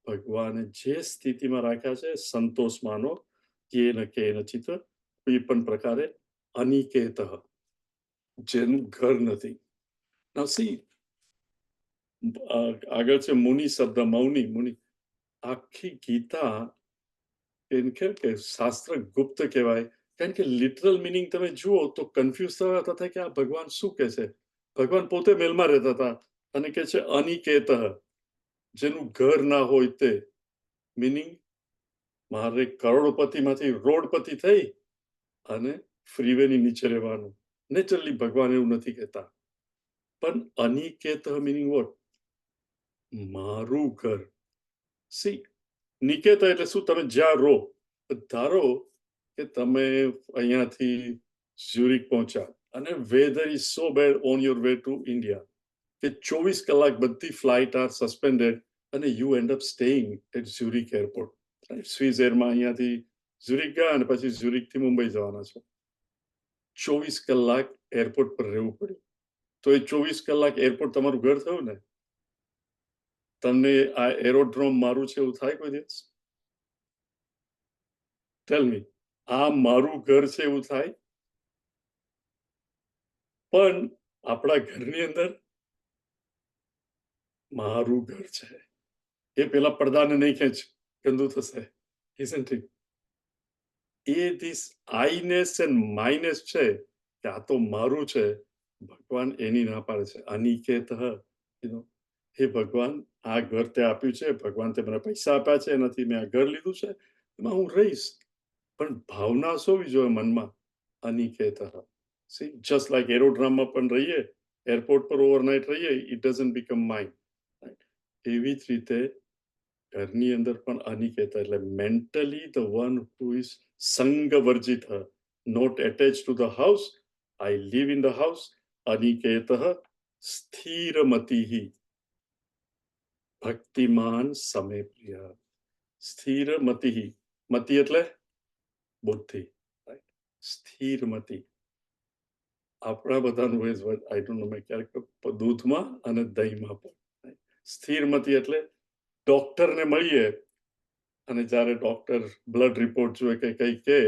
ભગવાને જે સ્થિતિમાં રાખ્યા છે સંતોષ માનો, કેન ચિત્ત, કોઈ પણ પ્રકારે અનિકેત, જેનું ઘર નથી. Now see, આગળ છે મુનિ શબ્દ, મૌની, મુનિ. આખી ગીતા એમ કે શાસ્ત્ર ગુપ્ત કહેવાય, કારણ કે લિટરલ મિનિંગ તમે જુઓ તો કન્ફ્યુઝ થતા હતા કે આ ભગવાન શું કહે છે. ભગવાન પોતે મેલમાં રહેતા હતા અને કે છે અનિકેત, જેનું ઘર ના હોય તે. મિનિંગ, મારે કરોડપતિમાંથી રોડપતિ થઈ અને ફ્રીવેની નીચે રહેવાનું. નેચરલી ભગવાન એવું નથી કહેતા, પણ અનિકેત મિનિંગ વોટ? મારું ઘર. સી, નિકેત એટલે શું? તમે જ્યાં રહો. ધારો કે તમે અહીંયાથી ઝ્યુરિક પહોંચ્યા અને weather is so bad on your way to India કે 24 કલાક બધી ફ્લાઇટ આર સસ્પેન્ડેડ અને you end up staying at Zurich airport. Swiss એરમાં અહીંયાથી ઝ્યુરિક ગયા અને પછી ઝ્યુરિકથી મુંબઈ જવાના છો. 24 કલાક એરપોર્ટ પર રહેવું પડ્યું. તો એ 24 કલાક એરપોર્ટ તમારું ઘર થયું ને? તમને આ એરોડ્રોમ મારું છે એવું થાય કોઈ દિવસ? ટેલ મી, આ મારું ઘર છે એવું થાય? પણ આપણા ઘરની અંદર મારું ઘર છે, એ પેલા પડદાને નહીં ખેંચ, ગંદુ થશે. Isn't it? એ ધીસ આઈનેસ એન્ડ માઇનેસ છે કે આ તો મારું છે. ભગવાન એની ના પાડે છે. અનિકેત, હે ભગવાન, આ ઘર તે આપ્યું છે, ભગવાન તે મને પૈસા આપ્યા છે, એનાથી મેં આ ઘર લીધું છે, એમાં હું રહીશ, પણ ભાવના સોવી જોઈએ મનમાં, અનિકેત. સી, જસ્ટ લાઈક એરોડ્રામમાં પણ રહીએ, એરપોર્ટ પર ઓવરનાઇટ રહીએ, ઇટ ડઝન્ટ બીકમ માઇન્ડ. એવી જ રીતે ઘરની અંદર પણ અનિકેત એટલે mentally the one who is સંગ વર્જિત, not attach to the house. I live in the house. અનિકેત સ્થિરમતિ, ભક્તિમાન સમે પ્રિય. સ્થિરમતિ, મતિ એટલે બુદ્ધિ, રાઈટ? સ્થિરમતિ આપણા બધાનું આઈ ડોન્ટ નો, મેં ક્યારેક દૂધમાં અને દહીંમાં પણ. સ્થિરમતિ એટલે ડોક્ટરને મળીએ અને જ્યારે ડોક્ટર બ્લડ રિપોર્ટ જોઈએ કે કઈ કે,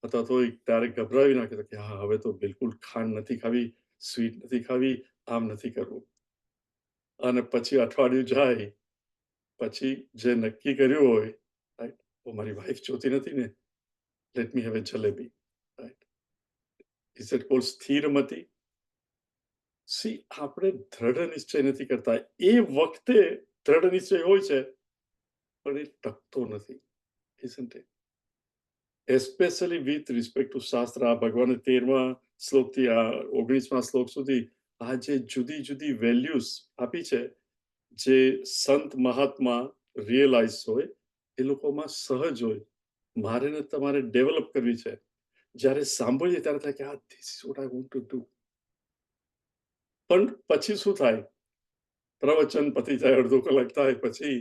અથવા તો ત્યારે ગભરાવી નાખે કે હા હવે તો બિલકુલ ખાંડ નથી ખાવી, સ્વીટ નથી ખાવી, આમ નથી કરવું. અને પછી અઠવાડિયું જાય પછી જે નક્કી કર્યું હોય, રાઈટ, મારી વાઈફ જોતી નથી ને, let me have a jalebi, right? Is it called સ્થિરમતિ? સી, આપણે દ્રઢ નિશ્ચય નથી કરતા. એ વખતે દ્રઢ નિશ્ચય હોય છે પણ એ ટકતો નથી. Isn't it? Especially with respect to શાસ્ત્ર. આ ભગવાને 13મા શ્લોકથી આ 19મા શ્લોક સુધી આ જે જુદી જુદી વેલ્યુઝ આપી છે, જે સંત મહાત્મા રિયલાઇઝ હોય, એ લોકોમાં સહજ હોય, મારે ને તમારે ડેવલપ કરવી છે. જ્યારે સાંભળીએ ત્યારે થાય કે આ this is what I want to do. પણ પછી શું થાય? પ્રવચન પતી જાય, અડધો કલાક થાય પછી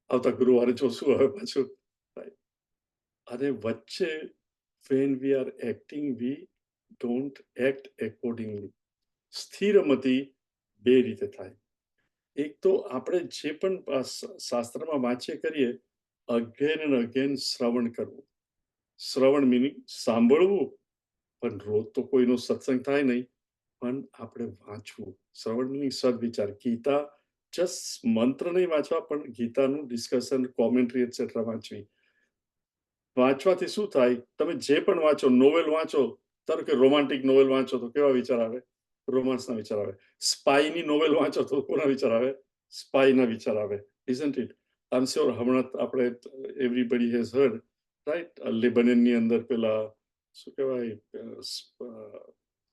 આવતા ગુરુવારે જોશું હવે પાછું. અને વચ્ચે when we are acting, we don't act accordingly. સ્થિરમતિ બે રીતે થાય. એક તો આપણે જે પણ શાસ્ત્રમાં વાંચીએ કરીએ, અગેન એન્ડ અગેન શ્રવણ કરવું. શ્રવણ મિનિંગ સાંભળવું, પણ રોજ તો કોઈનો સત્સંગ થાય નહીં, પણ આપણે વાંચવું. શ્રવણ મિનિંગ સદવિચાર. ગીતા જસ્ટ મંત્ર નહીં વાંચવા, પણ ગીતાનું ડિસ્કશન, કોમેન્ટ્રી એટસેટ્રા વાંચવી. વાંચવાથી શું થાય, તમે જે પણ વાંચો, નોવેલ વાંચો, ધારો કે રોમાન્ટિક નોવેલ વાંચો તો કેવા વિચાર આવે? રોમાન્સના વિચાર આવે. સ્પાયની નોવેલ વાંચો તો કોના વિચાર આવે? સ્પાયના વિચાર આવે. Isn't it? I am sure હમણાં આપણે એવરીબડી હેઝ હર્ડ, રાઈટ? લેબનનની અંદર પેલા શું કહેવાય,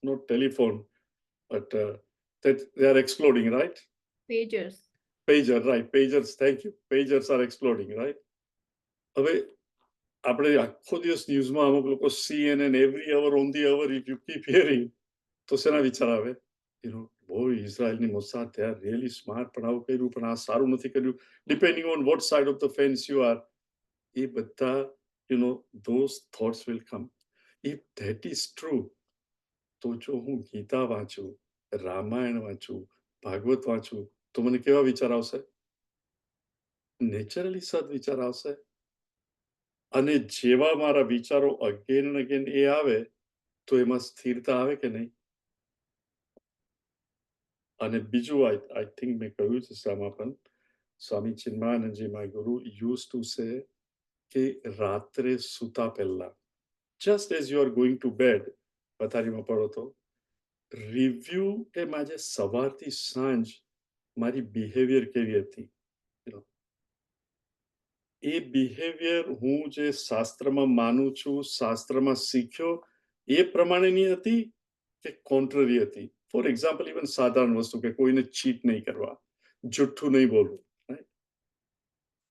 not telephone but that they are exploding, right? Pagers. Pager, right? Pagers, thank you. Pagers are exploding, right? હવે આપણે આખો દિવસ ન્યૂઝમાં અમુક લોકો CNN every hour on the hour if you keep hearing, તો શેના વિચાર આવે? ઇઝરાયલની Mossad, they are really smart, પણ આવું કર્યું, પણ આ સારું નથી કર્યું, depending on what side of the fence you are. એ બધા those thoughts will come. If that is true, તો જો હું ગીતા વાંચું, રામાયણ વાંચું, ભાગવત વાંચું, તો મને કેવા વિચાર આવશે? નેચરલી સદ વિચાર આવશે. અને જેવા મારા વિચારો અગેન એન્ડ અગેન એ આવે, તો એમાં સ્થિરતા આવે કે નહીં? અને બીજું આઈ થિંક મેં કહ્યું છે શામાં પણ, Swami Chinmayanandaji, my guru, use to say કે રાત્રે સૂતા પહેલા, just as you are going to bed, પથારીમાં પડો તો રિવ્યુ કે આજે સવારથી સાંજ મારી બિહેવિયર કેવી હતી. એ બિહેવિયર હું જે શાસ્ત્રમાં માનું છું, શાસ્ત્રમાં શીખ્યો, એ પ્રમાણેની હતી કે કોન્ટ્રરી હતી? ફોર એક્ઝામ્પલ, ઇવન સાધારણ વસ્તુ કે કોઈને ચીટ નહીં કરવા, જુઠ્ઠું નહીં બોલવું.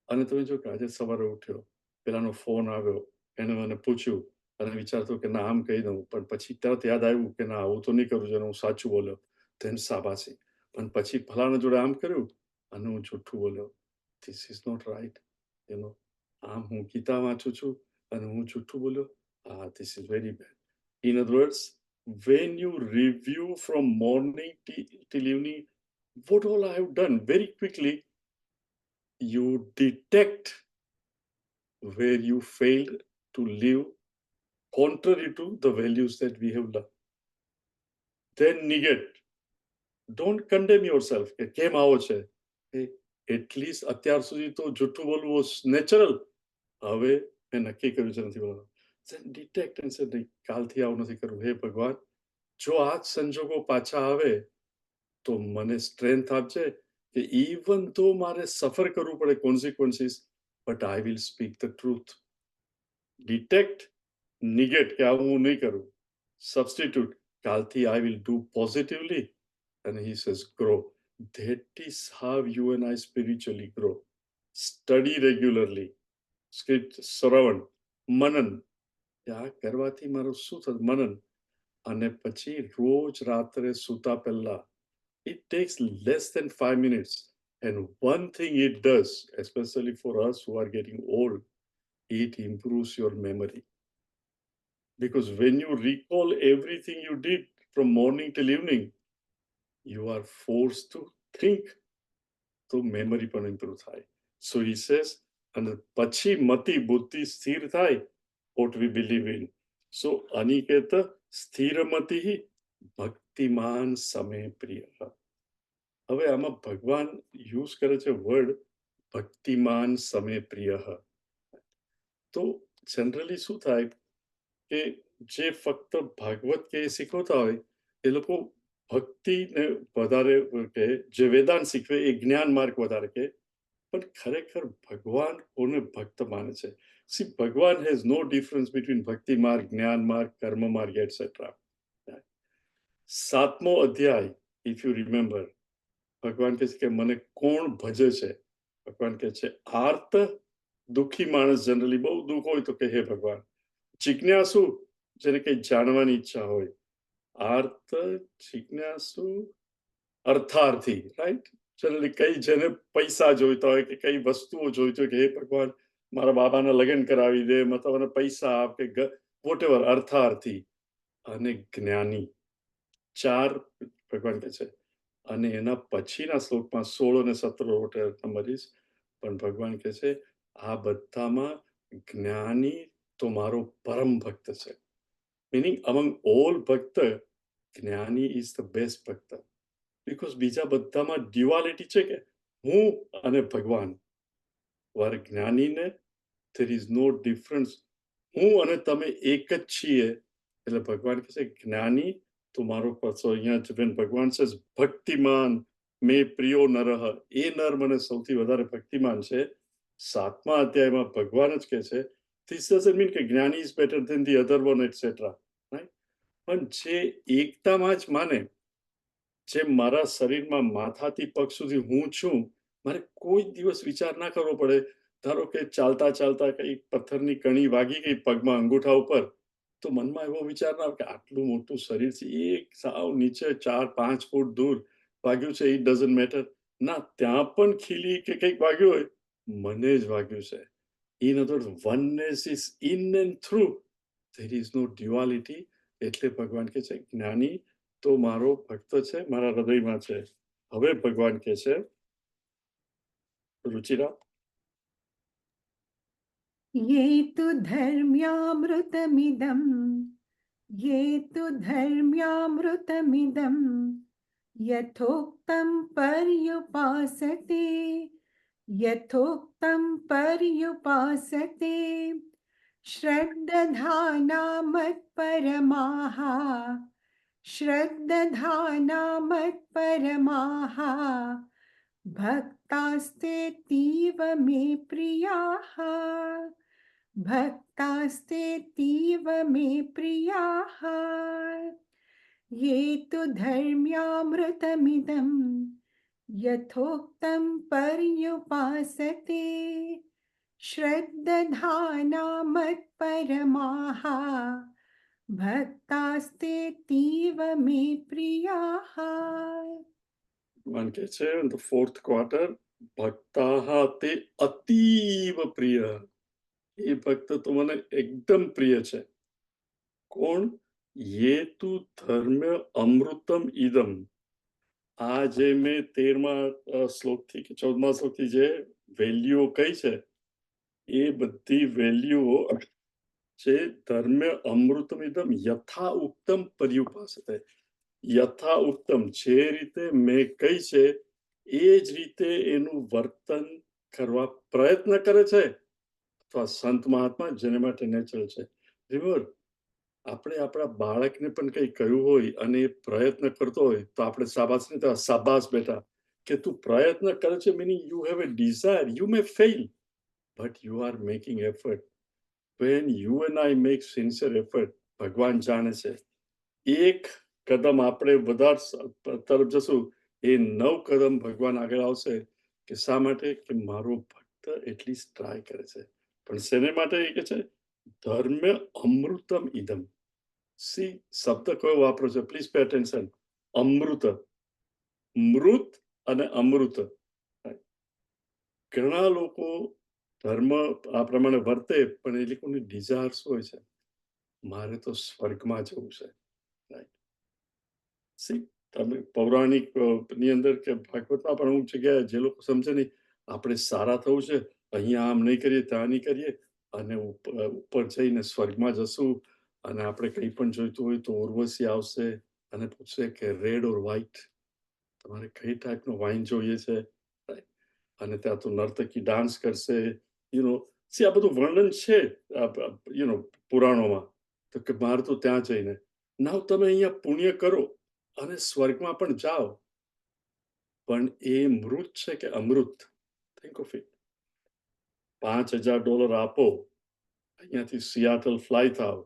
અને તમે જો કે આજે સવારે ઉઠ્યો, પેલાનો ફોન આવ્યો, એને મને પૂછ્યું, અને વિચારતો કે ના આમ કહી દઉં, પણ પછી તરત યાદ આવ્યું કે ના આવું તો નહીં કરું, જેને હું સાચું બોલ્યો, ધેન શાબાશી. પણ પછી ફલાણા જોડે આમ કર્યું અને હું જુઠ્ઠું બોલ્યો. This is not right. આમ હું ગીતા વાંચું છું અને હું જુઠ્ઠું બોલ્યો. This is very bad. In other words, when you review from morning till evening what all I have done, very quickly you detect where you failed to live contrary to the values that we have learned. Then negate. Don't condemn yourself કે કેમ આવો છે. At least અત્યાર સુધી તો જુઠ્ઠું બોલવું natural, હવે મેં નક્કી કર્યું છે નથી બોલવાનું. ડિટેક્ટ એન્ડ સે નહીં, કાલથી આવું નથી કરવું. હે ભગવાન, જો આ જ સંજોગો પાછા આવે તો મને સ્ટ્રેન્થ આપજે કે ઇવન તો મારે સફર કરવું પડે consequences, but I will speak the truth. Detect, negate કે આવું હું નહીં કરું, સબસ્ટિટ્યુટ, કાલથી I will do positively, and he says grow. That is how you and I spiritually grow. Study regularly, script, શ્રવણ, મનન. આ કરવાથી મારું શું થતું? મનન. અને પછી રોજ રાત્રે સૂતા પહેલા, it takes less than 5 minutes, and one thing it does, especially for us who are getting old, it improves your memory. Because when you recall everything you did from morning till evening, you are forced to think, તો memory પણ improve થાય. So he says, અને પછી મતિ બુદ્ધિ સ્થિર થાય, what we believe in. So Aniket સ્થિરમતિ ભક્તિમાન સમે પ્રિય. હવે આમાં ભગવાન યુઝ કરે છે વર્ડ ભક્તિમાન સમે પ્રિય. તો જનરલી શું થાય કે જે ફક્ત ભાગવત કે શીખવતા હોય એ લોકો ભક્તિને વધારે કહે, જે વેદાંત શીખવે એ જ્ઞાન માર્ગ વધારે કહે, પણ ખરેખર ભગવાન કોને ભક્ત માને છે? સી, ભગવાન હેઝ નો ડિફરન્સ બિટવીન ભક્તિ માર્ગ, જ્ઞાન માર્ગ, કર્મ માર્ગ એટસેટ્રા. 7મો અધ્યાય, ઇફ યુ રિમેમ્બર, ભગવાન કહે છે કે મને કોણ ભજે છે? ભગવાન કહે છે આર્ત, દુઃખી માણસ, જનરલી બહુ દુઃખ હોય તો કે હે ભગવાન. જિજ્ઞાસુ, જેને કંઈ જાણવાની ઈચ્છા હોય. આર્ત, જિજ્ઞાસુ, અર્થાર્થી, રાઈટ? જનરલી કઈ જેને પૈસા જોઈતા હોય કે કઈ વસ્તુઓ જોઈતી હોય કે હે ભગવાન મારા બાબાના લગ્ન કરાવી દે, મતલબ મને પૈસા આપ કે વોટ એવર, અર્થાર્થી. અને જ્ઞાની, 4 ભગવાન કહે છે. અને એના પછીના શ્લોકમાં 16 અને 17 નંબરીસ પણ ભગવાન કહે છે આ બધામાં જ્ઞાની તો મારો પરમ ભક્ત છે. meaning among all ભક્ત, જ્ઞાની is the best ભક્ત. because બીજા બધામાં ડ્યુઆલિટી છે કે હું અને ભગવાન વાર જ્ઞાનીને there is no difference. હું અને તમે એક જ છીએ. એટલે ભગવાન કહે છે જ્ઞાની તો મારો પાછો અહીંયા when ભગવાન says ભક્તિમાન મે પ્રિયો નરહ, એ નર મને સૌથી વધારે ભક્તિમાન છે. 7મા અધ્યાયમાં ભગવાન જ કહે છે this doesn't mean કે જ્ઞાની is better than the other one etc. right? પણ જે એકતામાં જ માને, જે મારા શરીરમાં માથાથી પગ સુધી હું છું, મારે કોઈ દિવસ વિચાર ના કરવો પડે. ધારો કે ચાલતા ચાલતા કઈ પથ્થરની કણી વાગી ગઈ પગમાં અંગૂઠા ઉપર, તો મનમાં એવો વિચાર ના આવે કે આટલું મોટું શરીર છે, એક સાવ નીચે 4-5 ફૂટ દૂર વાગ્યું છે, ઇટ ડઝન્ટ મેટર. ના, ત્યાં પણ ખીલી કે કંઈક વાગ્યું હોય, મને જ વાગ્યું છે. In other words oneness is in and through, there is no duality. એટલે ભગવાન કહે છે જ્ઞાની તો મારો ભક્ત છે, મારા હૃદયમાં છે. હવે ભગવાન કહે છે રુચિરા, ये तु धर्म्यामृतमिदं ये तु धर्म्यामृतमिदं यथोक्तं पर्युपासते यथोक्तं पर्युपासते श्रद्धाना मत्परमाः श्रद्धाना मत्परमाः भक्तास्तेतीव मे प्रियाः भक्तास्तेतीव मे प्रियाः ये तु धर्म्यामृतमिदं यथोक्तं पर्युपासते श्रद्धाना मत्परमाः भक्तास्तेतीव मे प्रियाः. ભગવાન કહે છે in the 4th quarter ભક્તાહ તે અતીવ પ્રિય. એ ભક્ત તો મને એકદમ પ્રિય છે. કોણ? યે તુ ધર્મ્ય અમૃતમ ઇદમ. આ જે મેં 13મા શ્લોકથી કે 14મા શ્લોકથી જે વેલ્યુઓ કહી છે, એ બધી વેલ્યુઓ જે ધર્મ્ય અમૃતમ ઇદમ યથા ઉક્તમ પર્યુપાસતે. યથા ઉક્તમ, જે રીતે મેં કહી છે એ જ રીતે એનું વર્તન કરવા પ્રયત્ન કરે છે. અથવા સંત મહાત્મા જેને માટે નેચરલ છે. રિમેમ્બર, આપણે આપણા બાળકને પણ કંઈ કહ્યું હોય અને એ પ્રયત્ન કરતો હોય તો આપણે શાબાશ નહીં તો શાબાશ બેટા, કે તું પ્રયત્ન કરે છે, meaning you have a desire. You may fail, but you are making effort. When you and I make sincere effort, ભગવાન જાણે છે એક કદમ આપણે વધારે તરફ જશું, એ 9 કદમ ભગવાન આગળ આવશે. કે શા માટે? કે મારો ભક્ત એટલીસ્ટ ટ્રાય કરે છે. પણ શેને માટે? એ કે છે ધર્મ્ય અમૃતમ ઇદમ. સી શબ્દ કયો વાપરો છે? Please pay attention. અમૃત, મૃત અને અમૃત. ઘણા લોકો ધર્મ આ પ્રમાણે વર્તે, પણ એ લોકોની ડિઝાયર્સ હોય છે, મારે તો સ્વર્ગમાં જવું છે. સી તમે પૌરાણિક ની અંદર કે ભાગવતમાં પણ અમુક જગ્યાએ જે લોકો સમજે નહીં, આપણે સારા થવું છે, અહીંયા આમ નહીં કરીએ, ત્યાં નહીં કરીએ, અને ઉપર જઈને સ્વર્ગમાં જશું, અને આપણે કંઈ પણ જોઈતું હોય તો ઉર્વશી આવશે અને પૂછશે કે રેડ ઓર વ્હાઈટ, તમારે કઈ ટાઈપનો વાઇન જોઈએ છે, અને ત્યાં તો નર્તકી ડાન્સ કરશે. સી આ બધું વર્ણન છે પુરાણોમાં. તો કે મારે તો ત્યાં જઈને નાવ તમે અહીંયા પુણ્ય કરો અને સ્વર્ગમાં પણ જાઓ. પણ એ મૃત છે કે અમૃત? Think of it. $5,000 આપો, અહીંયાથી સિયાટલ ફ્લાય થાવ,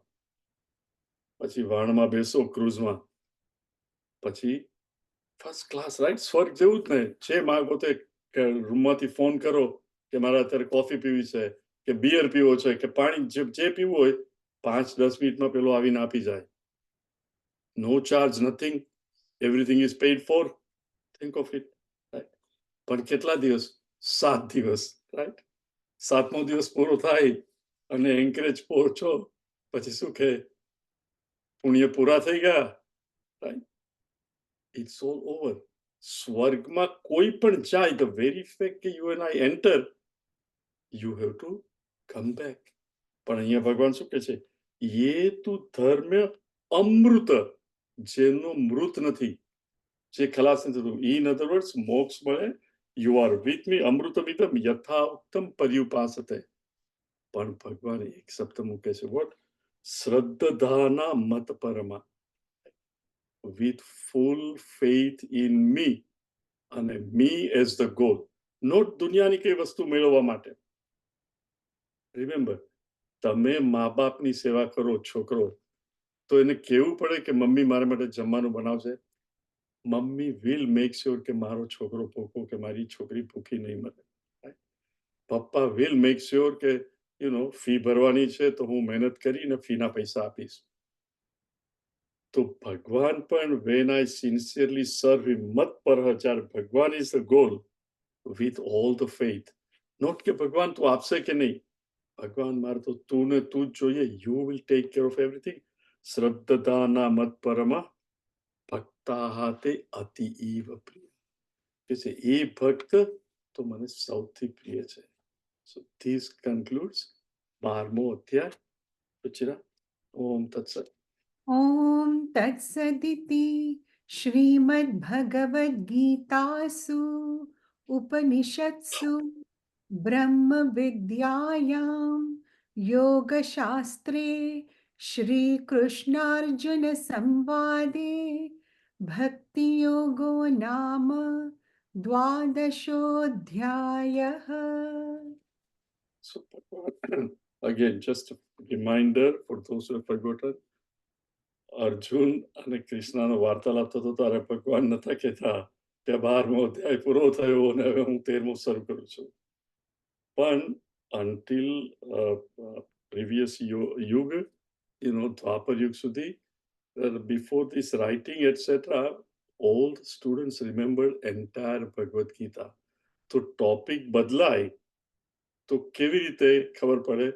પછી વાણમાં બેસો ક્રુઝમાં, પછી ફર્સ્ટ ક્લાસ, રાઈટ? સ્વર્ગ જેવું જ ને. જે માગો તે રૂમમાંથી ફોન કરો કે મારે અત્યારે કોફી પીવી છે, કે બિયર પીવો છે, કે પાણી, જે પીવું હોય 5-10 મિનિટમાં પેલો આવીને આપી જાય. No charge, nothing, everything is paid for. Think of it, right? પણ કેટલા દિવસ? 7 દિવસ, રાઈટ? 7મો દિવસ પૂરો થાય અને એન્કરેજ પહોંચો, પછી શું કહે? પુણ્ય પૂરા થઈ ગયા, રાઈટ? It's all over. સ્વર્ગમાં કોઈ પણ જાય, ધ વેરી ફેક્ટ કે you and I enter, you have to come back. પણ અહીંયા ભગવાન શું કહે છે? યે તુ ધર્મ્ય અમૃત, જેનું મૃત નથી, જે ખલાસ નથી થતું. ઇન અધર વર્ડ્સ મોક્ષ મળે યુ આર વિથ મી અમૃતમિદમ યથા ઉક્તમ પર્યુપાસતે. પણ ભગવાન એક શબ્દ મૂકે છે, વોટ? શ્રદ્ધાના મત પરમાં, with full faith in me, અને me as the goal, not દુનિયાની કઈ વસ્તુ મેળવવા માટે. રિમેમ્બર, તમે મા બાપની સેવા કરો, છોકરો, તો એને કહેવું પડે કે મમ્મી મારા માટે જમવાનું બનાવશે? મમ્મી વિલ મેક શ્યોર કે મારો છોકરો ભૂખો કે મારી છોકરી ભૂખી નહીં મરે. પપ્પા વિલ મેક શ્યોર કે ફી ભરવાની છે તો હું મહેનત કરીને ફીના પૈસા આપીશ. તો ભગવાન પણ when I sincerely serve him મત પર હજાર, ભગવાન is the goal with all the faith. Not કે ભગવાન તું આપશે કે નહીં, ભગવાન મારે તો તું ને તું જ જોઈએ, you will take care of everything. શ્રદ્ધાના મત પરમાં ભક્તા તે અતિ ઈવ પ્રિય, કે છે એ ભક્ત તો મને સૌથી પ્રિય છે. So this concludes 12મો અધ્યાય. રુચિરા, ઓમ તત્સત. ॐ तत्सदिति श्रीमद्भगवद्गीतासु उपनिषत्सु ब्रह्मविद्यायां योगशास्त्रे श्रीकृष्णार्जुनसंवादे भक्तियोगो नाम द्वादशोऽध्यायः. So again, just a reminder for those who have forgotten, Arjun અને કૃષ્ણનો વાર્તાલાપ થતો ત્યારે ભગવાન નતા કહેતા કે 12મો અધ્યાય પૂરો થયો અને હવે હું 13મો શરૂ કરું છું. પણ until previous યુગ, દ્વાપર યુગ સુધી, before this writing etc., all the students remembered entire Bhagavad Gita. તો ટોપિક બદલાય તો કેવી રીતે ખબર પડે?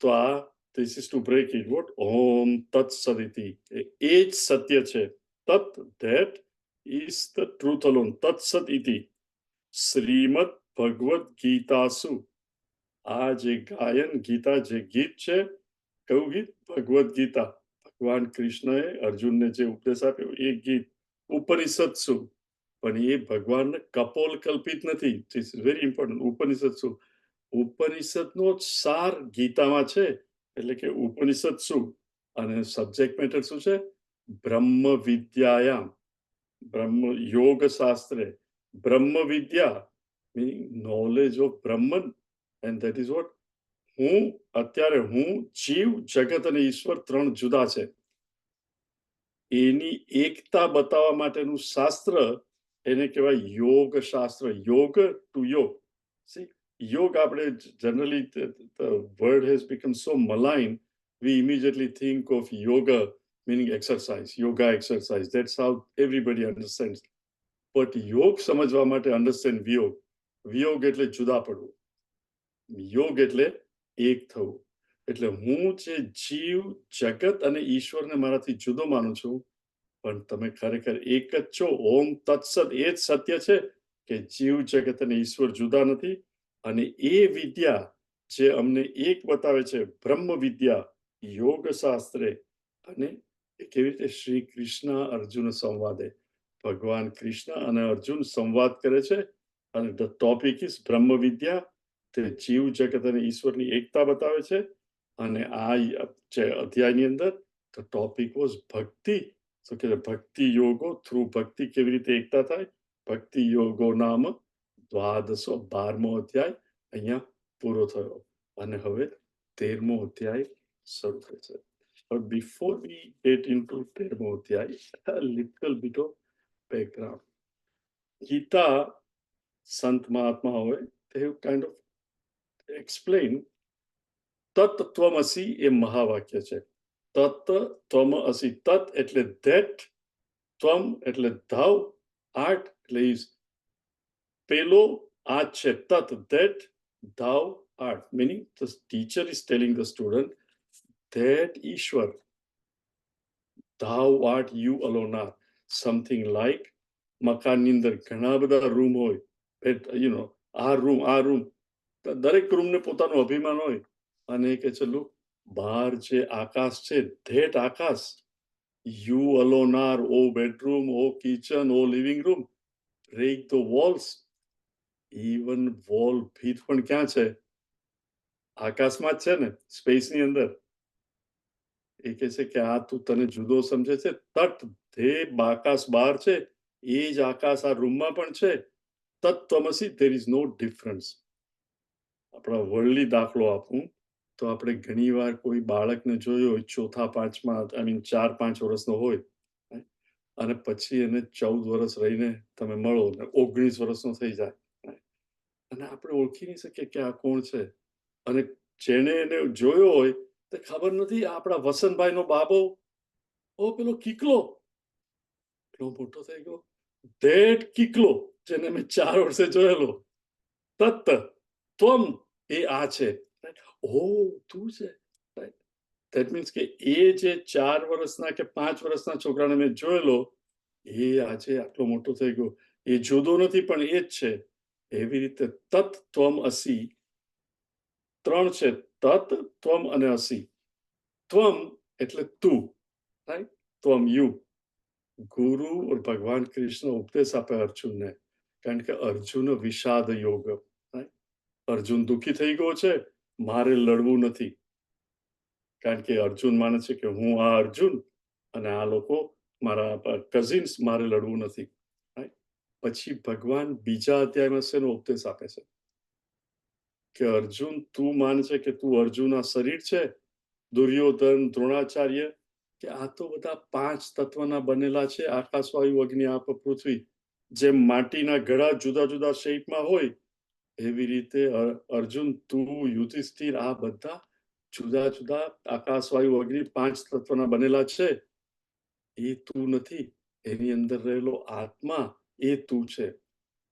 તો આ this is to break it. What? Om Tat Saditi. એ જ સત્ય છે. તત, that is the truth alone. Tat Sat iti. Shrimad Bhagavad ગીતાસુ. આ જે ગાયન ગીતા, જે ગીત છે, કયું ગીત? ભગવદ ગીતા. ભગવાન કૃષ્ણએ અર્જુનને જે ઉપદેશ આપ્યો એ ગીત. ઉપનિષદ શું? પણ એ ભગવાનને કપોલ કલ્પિત નથી. This is very important. Upanishad શું? ઉપનિષદનો સાર ગીતામાં છે. એટલે કે ઉપનિષદ શું? અને સબ્જેક્ટ મેટર શું છે? બ્રહ્મ વિદ્યાયામ, બ્રહ્મ યોગ શાસ્ત્રે, બ્રહ્મ વિદ્યા meaning knowledge of Brahman, and that is what? હું અત્યારે હું, જીવ, જગત અને ઈશ્વર ત્રણ જુદા છે, એની એકતા બતાવવા માટેનું શાસ્ત્ર એને કહેવાય યોગ શાસ્ત્ર. યોગ ટુ યોગ. See, yoga, generally the word has become so malign, we immediately think of yoga meaning exercise, yoga exercise. That's how everybody understands. But યોગ સમજવા માટે understand વિયોગ. વિયોગ એટલે જુદા પડવું, યોગ એટલે એક થવું. એટલે હું જે જીવ, જગત અને ઈશ્વરને મારાથી જુદો માનું છું, પણ તમે ખરેખર એક જ છો. ઓમ તત્સત એ જ સત્ય છે કે જીવ, જગત અને ઈશ્વર જુદા નથી. અને એ વિદ્યા જે અમને એક બતાવે છે, બ્રહ્મ વિદ્યા, યોગ શાસ્ત્રે. અને કેવી રીતે? શ્રી કૃષ્ણ અર્જુન સંવાદે. ભગવાન કૃષ્ણ અને અર્જુન સંવાદ કરે છે અને ધ ટોપિક ઇઝ બ્રહ્મ વિદ્યા. તે જીવ, જગત અને ઈશ્વરની એકતા બતાવે છે. અને આ જે અધ્યાયની અંદર ધ ટોપિક વોઝ ભક્તિ. તો કે ભક્તિ યોગો, થ્રુ ભક્તિ કેવી રીતે એકતા થાય. ભક્તિ યોગો નામ દ્વાદશો, 12મો અધ્યાય અહીંયા પૂરો થયો. અને હવે 13મો અધ્યાય શરૂ થશે. But before we get into 13મો અધ્યાય, a little bit of background. Gita સંત મહાત્મા હોય, they have kind of explained તત ત્વમસી એ મહાવાક્ય છે. તત ત્વમસી. તત એટલે that, ત્વમ એટલે thou, આર્ટ એટલે is. પેલો આ છે તત, that thou art, meaning the teacher is telling the student that Ishwar, thou art, you alone are. Something like મકાનની અંદર ઘણા બધા રૂમ હોય, આ રૂમ, દરેક રૂમને પોતાનું અભિમાન હોય. અને કે ચલો બહાર જે આકાશ છે, that Akash, you alone are, oh bedroom, oh kitchen, oh living room. Break the walls even wall ભીત પણ ક્યાં છે? આકાશમાં જ છે ને, સ્પેસની અંદર. એ કહે છે કે આ તું તને જુદો સમજે છે, તટ ધે આકાશ બહાર છે, એ જ આકાશ આ રૂમમાં પણ છે. Tatvamasi, there is no difference. આપણા વર્લ્ડલી દાખલો આપું તો આપણે ઘણીવાર કોઈ બાળકને જોયો હોય, ચોથા પાંચમા, આઈ મીન 4-5 વર્ષનો હોય, અને પછી એને 14 વર્ષ રહીને તમે મળો ને 19 વર્ષનો થઈ જાય, અને આપણે ઓળખી નહીં શકીએ કે આ કોણ છે. અને જેને એને જોયો હોય તે ખબર નથી, આપણા વસંતભાઈનો બાબો, ઓ પેલો કીકલો, એટલો મોટો થઈ ગયો, ધેટ કીકલો જેને મેં 4 વર્ષે જોયેલો, તત્ત ત્વમ, એ આ છે. ઓ તું છે. ધેટ મીન્સ કે એ જે 4 વર્ષના કે 5 વર્ષના છોકરાને મેં જોયેલો, એ આજે આટલો મોટો થઈ ગયો, એ જુદો નથી પણ એ જ છે. એવી રીતે તત્ ત્વમ અસી 3 છે, તત્ ત્વમ અને અસી. ત્વમ એટલે તું, રાઈટ, ત્વમ યુ. ગુરુ और ભગવાન કૃષ્ણ ઉપદેશ આપે અર્જુનને, કારણ કે અર્જુન વિષાદ યોગ, અર્જુન દુઃખી થઈ ગયો છે, મારે લડવું નથી, કારણ કે અર્જુન માને છે કે હું આ અર્જુન અને આ લોકો મારા કઝિન્સ, મારે લડવું નથી. પછી ભગવાન બીજા અધ્યાયમાં શેનો ઉપદેશ આપે છે કે અર્જુન, તું માને છે કે તું અર્જુન આ શરીર છે, દુર્યોધન, દ્રોણાચાર્ય, કે આ તો બધા 5 તત્વના બનેલા છે, આકાશ, વાયુ, અગ્નિ, આપ, પૃથ્વી. જેમ માટીના ઘડા જુદા જુદા શેપમાં હોય, એવી રીતે અર્જુન, તું, યુધિષ્ઠિર, આ બધા જુદા જુદા આકાશ, વાયુ, અગ્નિ 5 તત્વના બનેલા છે. એ તું નથી, એની અંદર રહેલો આત્મા એ તું છે.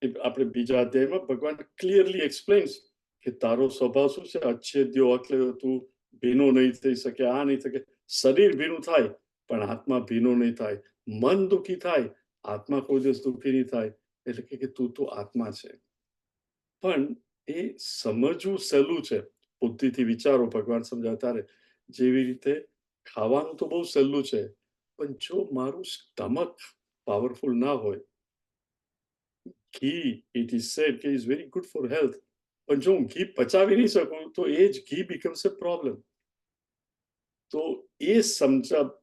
આપણે બીજા અધ્યાયમાં ભગવાન ક્લિયરલી એક્સપ્લેન્સ કે તારો સ્વભાવ શું છે, અચ્છેદ્યો અક્લેયો, તું ભીનો નહીં થઈ શકે, આ નહીં શકે. શરીર ભીનું થાય પણ આત્મા ભીનો નહીં થાય. મન દુઃખી થાય, આત્મા કોઈ દિવસ દુઃખી નહીં થાય. એટલે કે તું તો આત્મા છે. પણ એ સમજવું સહેલું છે, બુદ્ધિથી વિચારો, ભગવાન સમજાવે ત્યારે. જેવી રીતે ખાવાનું તો બહુ સહેલું છે, પણ જો મારું સ્ટમક પાવરફુલ ના હોય, ઘી, ઇટ ઇઝ સેડ કે is very good for health, પણ જો હું ઘી પચાવી નહીં શકું તો એ જ ઘી બીકમ્સ એ પ્રોબ્લેમ. તો એ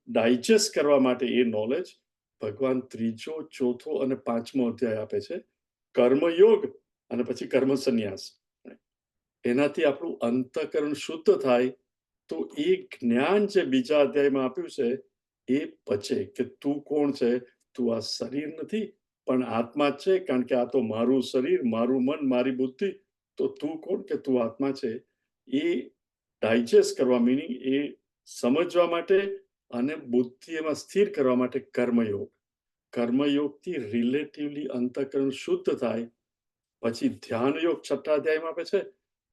ડાયજેસ્ટ કરવા માટે એ નોલેજ ભગવાન 3જો, 4થો અને 5મો અધ્યાય આપે છે, કર્મયોગ અને પછી કર્મ સંન્યાસ. એનાથી આપણું અંતઃકરણ શુદ્ધ થાય. તો એ જ્ઞાન જે બીજા અધ્યાયમાં આપ્યું છે એ પચે કે તું કોણ છે, તું આ શરીર નથી પણ આત્મા છે, કારણ કે આ તો મારું શરીર, મારું મન, મારી બુદ્ધિ. તો તું કોણ કે તું આત્મા છે. એ ડાયજેસ્ટ કરવા, મીનિંગ એ સમજવા માટે અને બુદ્ધિ એમાં સ્થિર કરવા માટે કર્મયોગ. કર્મયોગથી રિલેટિવલી અંતઃકરણ શુદ્ધ થાય. પછી ધ્યાન યોગ 6થા અધ્યાયમાં આપે છે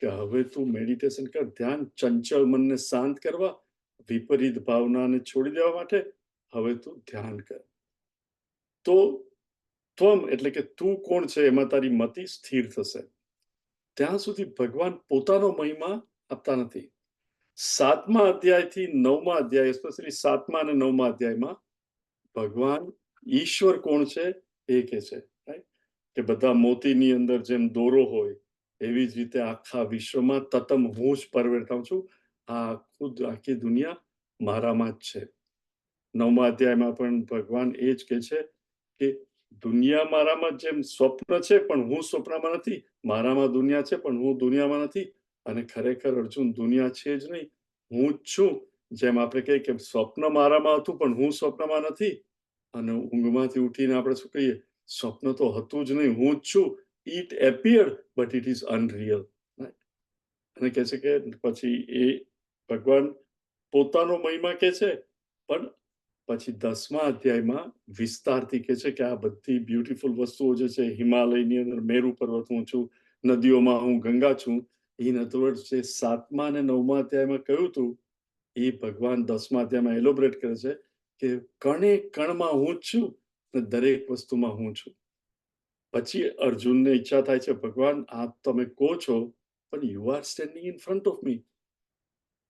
કે હવે તું મેડિટેશન કર, ધ્યાન, ચંચળ મનને શાંત કરવા, વિપરીત ભાવનાને છોડી દેવા માટે હવે તું ધ્યાન કર. તો ત્વમ એટલે કે તું કોણ છે, એમાં તારી મતિ સ્થિર થશે. ત્યાં સુધી ભગવાન પોતાનો મહિમા આપતા નથી. 7મા અધ્યાયથી 9મા અધ્યાય, સ્પેશિયલી 7મા અને 9મા અધ્યાયમાં ભગવાન ઈશ્વર કોણ છે એ કહે છે, કે બધા મોતીની અંદર જેમ દોરો હોય એવી જ રીતે આખા વિશ્વમાં તતમ હું જ પરવેરતા છું. આ આખી દુનિયા મારામાં જ છે. 9મા અધ્યાયમાં પણ ભગવાન એ જ કહે છે કે દુનિયા મારામાં જેમ સ્વપ્ન છે પણ હું સ્વપ્નમાં નથી, મારામાં દુનિયા છે પણ હું દુનિયામાં નથી. અને ખરેખર અર્જુન દુનિયા છે જ નહીં, હું જ છું. જેમ આપણે કહીએ કે સ્વપ્ન મારામાં હતું પણ હું સ્વપ્નમાં નથી. અને ઊંઘમાંથી ઉઠીને આપણે શું કહીએ, સ્વપ્ન તો હતું જ નહીં, હું જ છું. It appeared but it is unreal. અને કહે છે કે પછી એ ભગવાન પોતાનો મહિમા કહે છે, પણ પછી 10મા અધ્યાયમાં વિસ્તારથી કહે છે કે આ બધી બ્યુટીફુલ વસ્તુઓ જે છે, હિમાલયની અંદર મેરુ પર્વત હું છું, નદીઓમાં હું ગંગા છું. ઇન અધર વર્ડ્સ જે 7મા અને 9મા અધ્યાયમાં કહ્યું હતું એ ભગવાન 10મા અધ્યાયમાં એલોબરેટ કરે છે કે કણે કણમાં હું જ છું ને દરેક વસ્તુમાં હું છું. પછી અર્જુનને ઈચ્છા થાય છે, ભગવાન આ તમે કહો છો પણ you are standing in front of me,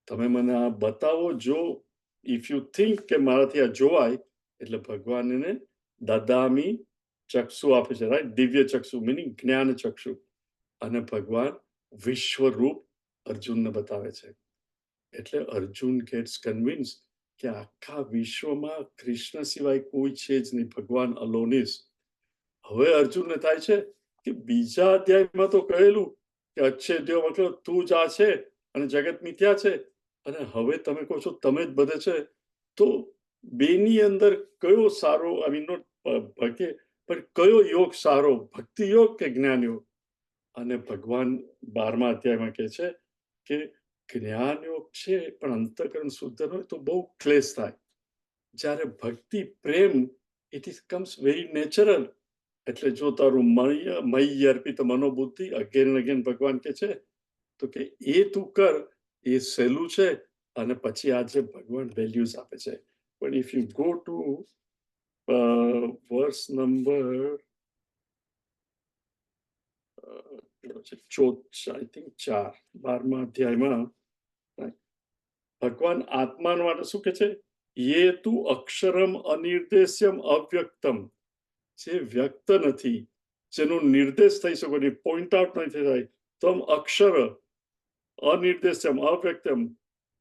તમે મને આ બતાવો. જો ઇફ યુ થિંક કે મારાથી આ જોવાય, એટલે ભગવાન એને દદામી ચક્ષુ આપે છે, રાઈટ, દિવ્ય ચક્ષુ મીનિંગ જ્ઞાન ચક્ષુ. અને ભગવાન વિશ્વરૂપ અર્જુનને બતાવે છે. એટલે અર્જુન ગેટ્સ કન્વિન્સ કે આખા વિશ્વમાં કૃષ્ણ સિવાય કોઈ છે જ નહીં, ભગવાન અલોન ઇઝ. હવે અર્જુનને થાય છે કે બીજા અધ્યાયમાં તો કહેલું કે અચ્છે દેવ મતલબ તું જ આ છે અને જગત મિથ્યા છે, અને હવે તમે કહો છો તમે જ બધે છે. તો બેની અંદર કયો સારો, આઈ મીન નોટ ભક્તિ, પણ કયો યોગ સારો, ભક્તિ યોગ કે જ્ઞાન યોગ? અને ભગવાન 12મા અધ્યાયમાં કહે છે કે જ્ઞાન યોગ છે પણ અંતઃકરણ શુદ્ધ ન હોય તો બહુ ક્લેશ થાય. જ્યારે ભક્તિ પ્રેમ it is comes very natural. એટલે જો તારું મય અર્પિત મનોબુદ્ધિ અગેન અગેન ભગવાન કે છે તો કે એ તું કર, એ સહેલું છે. અને પછી આજે ભગવાન વેલ્યુઝ આપે છે. પણ if you go to verse number I think 12મા અધ્યાયમાં ભગવાન આત્મા માટે શું કે છે? યે તું અક્ષરમ અનિર્દેશ્યમ અવ્યક્તમ, જે વ્યક્ત નથી, જેનો નિર્દેશ થઈ શકે નહીં, પોઈન્ટ આઉટ નથી થાય, તમ અક્ષર અનિર્દેશ્યમ અવ્યક્તમ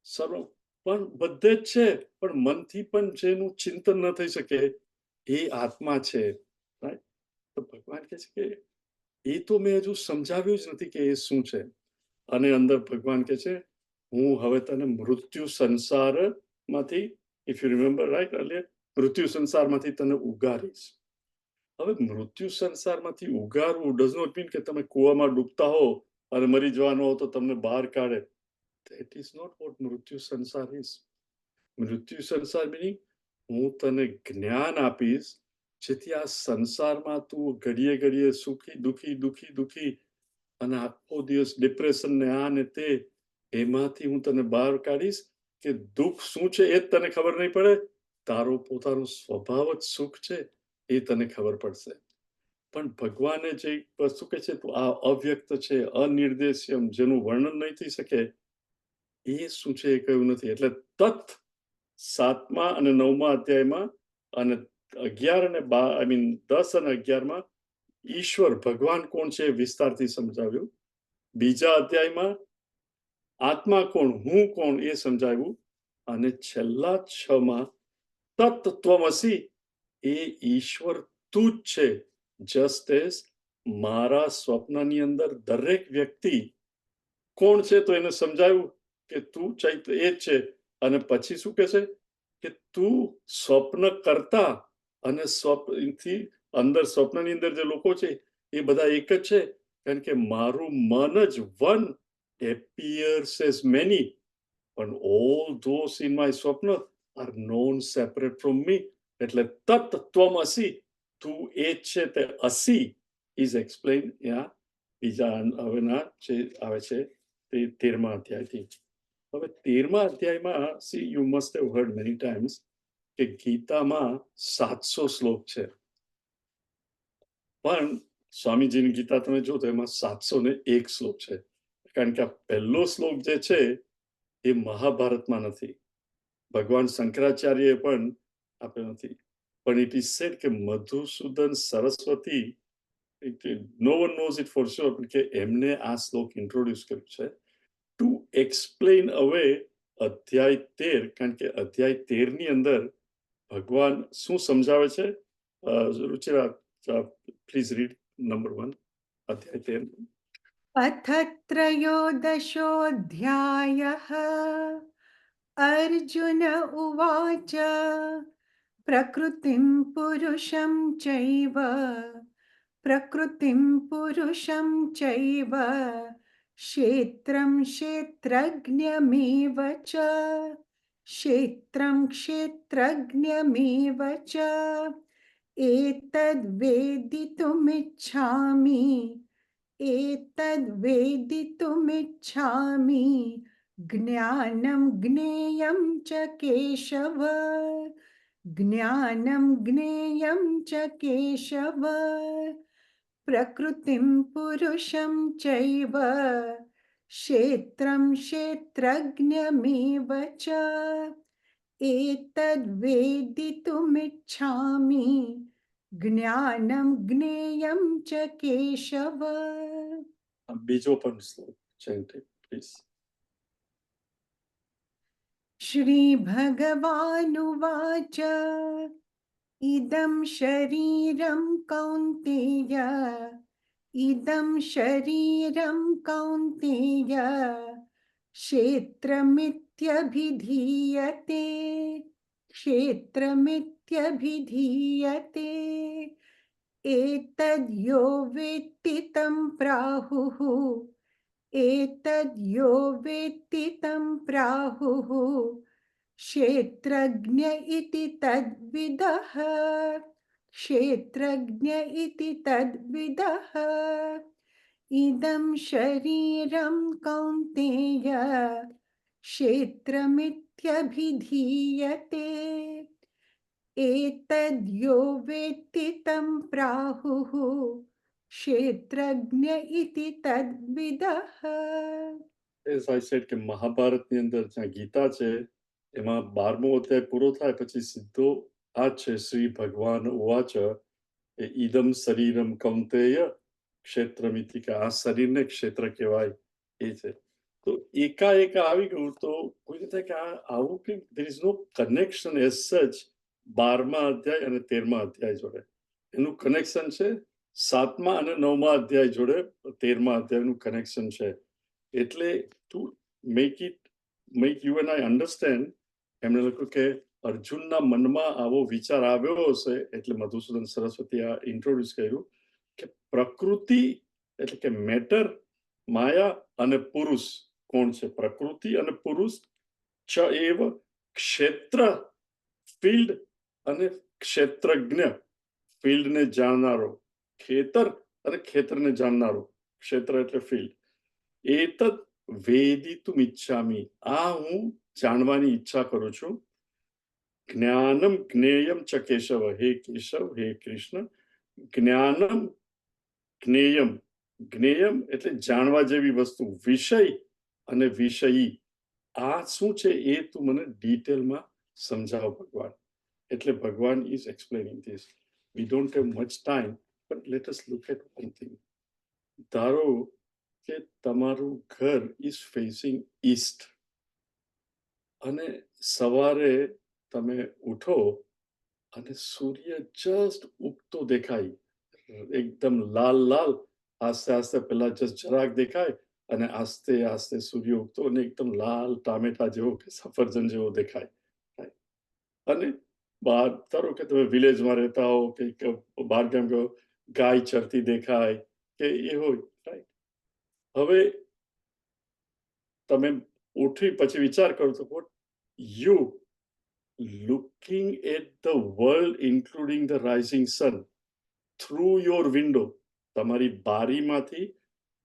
સર્વ, પણ બધે જ છે, પણ મનથી પણ જેનું ચિંતન ન થઈ શકે એ આત્મા છે. તો ભગવાન કહે છે કે એ તો મેં હજુ સમજાવ્યું જ નથી કે એ શું છે. અને અંદર ભગવાન કહે છે હું હવે તને મૃત્યુ સંસારમાંથી, if you remember right earlier, મૃત્યુ સંસારમાંથી તને ઉગારીશ. હવે મૃત્યુ સંસારમાંથી ઉગારવું ડઝ નોટ મીન કે તમે કૂવામાં ડૂબતા હો અને મરી જવાનો હો તો તમને બહાર કાઢે. ધેટ ઇઝ નોટ વોટ મૃત્યુ સંસાર ઇઝ. મૃત્યુ સંસાર મીનિંગ હું તને જ્ઞાન આપીશ જેથી આ સંસારમાં તું ઘડીએ ઘડીએ સુખી દુખી દુખી દુખી અને આખો દિવસ ડિપ્રેશન ને આ ને તે, એમાંથી હું તને બહાર કાઢીશ કે દુઃખ શું છે એ જ તને ખબર નહીં પડે, તારો પોતાનો સ્વભાવ જ સુખ છે એ તને ખબર પડશે. પણ ભગવાને જે વસ્તુ કહે છે તો આ અવ્યક્ત છે, અનિર્દેશ્યમ, જેનું વર્ણન નહીં થઈ શકે, એ શું છે એ કહ્યું નથી. એટલે તત 7મા અને 9મા અધ્યાયમાં અને 11 અને 12 આઈ મીન 10 અને 11માં ઈશ્વર ભગવાન કોણ છે વિસ્તારથી સમજાવ્યું. બીજા અધ્યાયમાં આત્મા કોણ, હું કોણ એ સમજાવ્યું. અને છેલ્લા 6માં તત્ત્વમસી, એ ઈશ્વર તું જ છે. જસ્ટ એઝ મારા સ્વપ્નની અંદર દરેક વ્યક્તિ કોણ છે તો એને સમજાવ્યું કે તું ચૈત્ર એ જ છે. અને પછી શું કહે છે કે તું સ્વપ્ન કરતા અને સ્વપ્નથી અંદર, સ્વપ્નની અંદર જે લોકો છે એ બધા એક જ છે, કારણ કે મારું મન જ વન appears as many, પણ all those in my સ્વપ્ન are known separate from me. એટલે તત્ત્વમસી, તું એ જ છે તે અસી ઇઝ એક્સપ્લેન ત્યાં બીજા હવેના જે આવે છે તે 13મા અધ્યાયથી. હવે 13મા અધ્યાયમાં see you must have heard many times કે ગીતામાં 700 શ્લોક છે, પણ સ્વામીજીની ગીતા તમે જો તો એમાં 701 શ્લોક છે. કારણ કે આ પહેલો શ્લોક જે છે એ મહાભારતમાં નથી, ભગવાન શંકરાચાર્યએ પણ આપ્યો નથી. પણ ઇટ ઇઝ સેડ કે Madhusudan Saraswati, no one knows it for sure, કે એમને આ શ્લોક ઇન્ટ્રોડ્યુસ કર્યું છે ટુ એક્સપ્લેન અવે અધ્યાય 13. કારણ કે અધ્યાય 13ની અંદર ભગવાન શું સમજાવે છે? રુચિરા, પ્લીઝ રીડ નંબર 1, અધ્યાય 13. अथ त्रयोदशोऽध्यायः अर्जुन उवाच प्रकृतिं पुरुषं चैव क्षेत्रं क्षेत्रज्ञमेव च एतद्वेदितुमिच्छामि ज्ञानं ज्ञेयं च केशव, प्रकृतिं पुरुषं चैव क्षेत्रं क्षेत्रज्ञमेव च एतद्वेदितुमिच्छामि ज्ञानं ज्ञेयं च केशव. બીજો પણ શ્લોક જયંતિ પ્લીઝ. श्रीभगवानुवाच इदं शरीरं कौन्तेय इदं शरीरं कौन्तेय क्षेत्रमित्यभिधीयते क्षेत्रमित्यभिधीयते एतद्यो वेत्ति तं प्राहुः एतद्यो वेत्ति तं प्राहुः क्षेत्रज्ञ इति तद्विदः क्षेत्रज्ञ इति तद्विदः इदं शरीरं कौन्तेय क्षेत्रमित्यभिधीयते एतद्यो वेत्ति तं प्राहुः क्षेत्रज्ञ इति तद्विदः. As I said કે મહાભારતની અંદર જ્યાં ગીતા છે એમાં 12મો અધ્યાય પૂરો થાય પછી સીધો આ છે શ્રી ભગવાન ઉવાચ એ ઈદમ શરીરમ કૌંતેય ક્ષેત્રમિતિ કે આ શરીરને ક્ષેત્ર કહેવાય એ છે. તો એકાએક આવી ગયું તો કોઈને થાય કે આ આવું કે there is no connection as such 12મા અધ્યાય અને 13મા અધ્યાય જોડે. એનું કનેક્શન છે 7મા અને 9મા અધ્યાય જોડે 13મા અધ્યાયનું કનેક્શન છે. એટલે to make you and I understand એમણે લખ્યું કે અર્જુનના મનમાં આવો વિચાર આવ્યો હશે એટલે મધુસૂદન સરસ્વતી આ ઇન્ટ્રોડ્યુસ કર્યું કે પ્રકૃતિ એટલે કે મેટર, માયા અને પુરુષ કોણ છે? પ્રકૃતિ અને પુરુષ ચ એવ ક્ષેત્ર ફિલ્ડ અને ક્ષેત્રજ્ઞ ફિલ્ડને જાણનારો, ખેતર અને ખેતરને જાણનારો, ક્ષેત્ર એટલે ફિલ્ડ. એતદ વેદિતુમ ઇચ્છામિ આ હું જાણવાની ઈચ્છા કરું છું. જ્ઞાનમ જ્ઞેયમ ચ કેશવ હે કેશવ હે કૃષ્ણ. જ્ઞાનમ જ્ઞેયમ, જ્ઞેયમ એટલે જાણવા જેવી વસ્તુ, વિષય અને વિષયી આ શું છે એ તું મને ડિટેલમાં સમજાવ ભગવાન. એટલે ભગવાન is explaining this. We don't have much time but let us look at one thing. ધારો કે તમારું ઘર ઇઝ ફેસિંગ ઈસ્ટ અને સવારે તમે ઉઠો અને સૂર્ય જસ્ટ ઉગતો દેખાય, એકદમ લાલ લાલ, આસ્તે આસ્તે પેલા જસ્ટ જરાક દેખાય અને આસ્તે આસ્તે સૂર્ય ઉગતો અને એકદમ લાલ ટામેટા જેવો કે સફરજન જેવો દેખાય. અને બહાર ધારો કે તમે વિલેજમાં રહેતા હો કે બહાર કેમ કહો ગાય ચરતી દેખાય કે એ હોય. રાઈટ, હવે તમે ઉઠી પછી વિચાર કરો તો what you looking at the world including the rising sun through your window, તમારી બારીમાંથી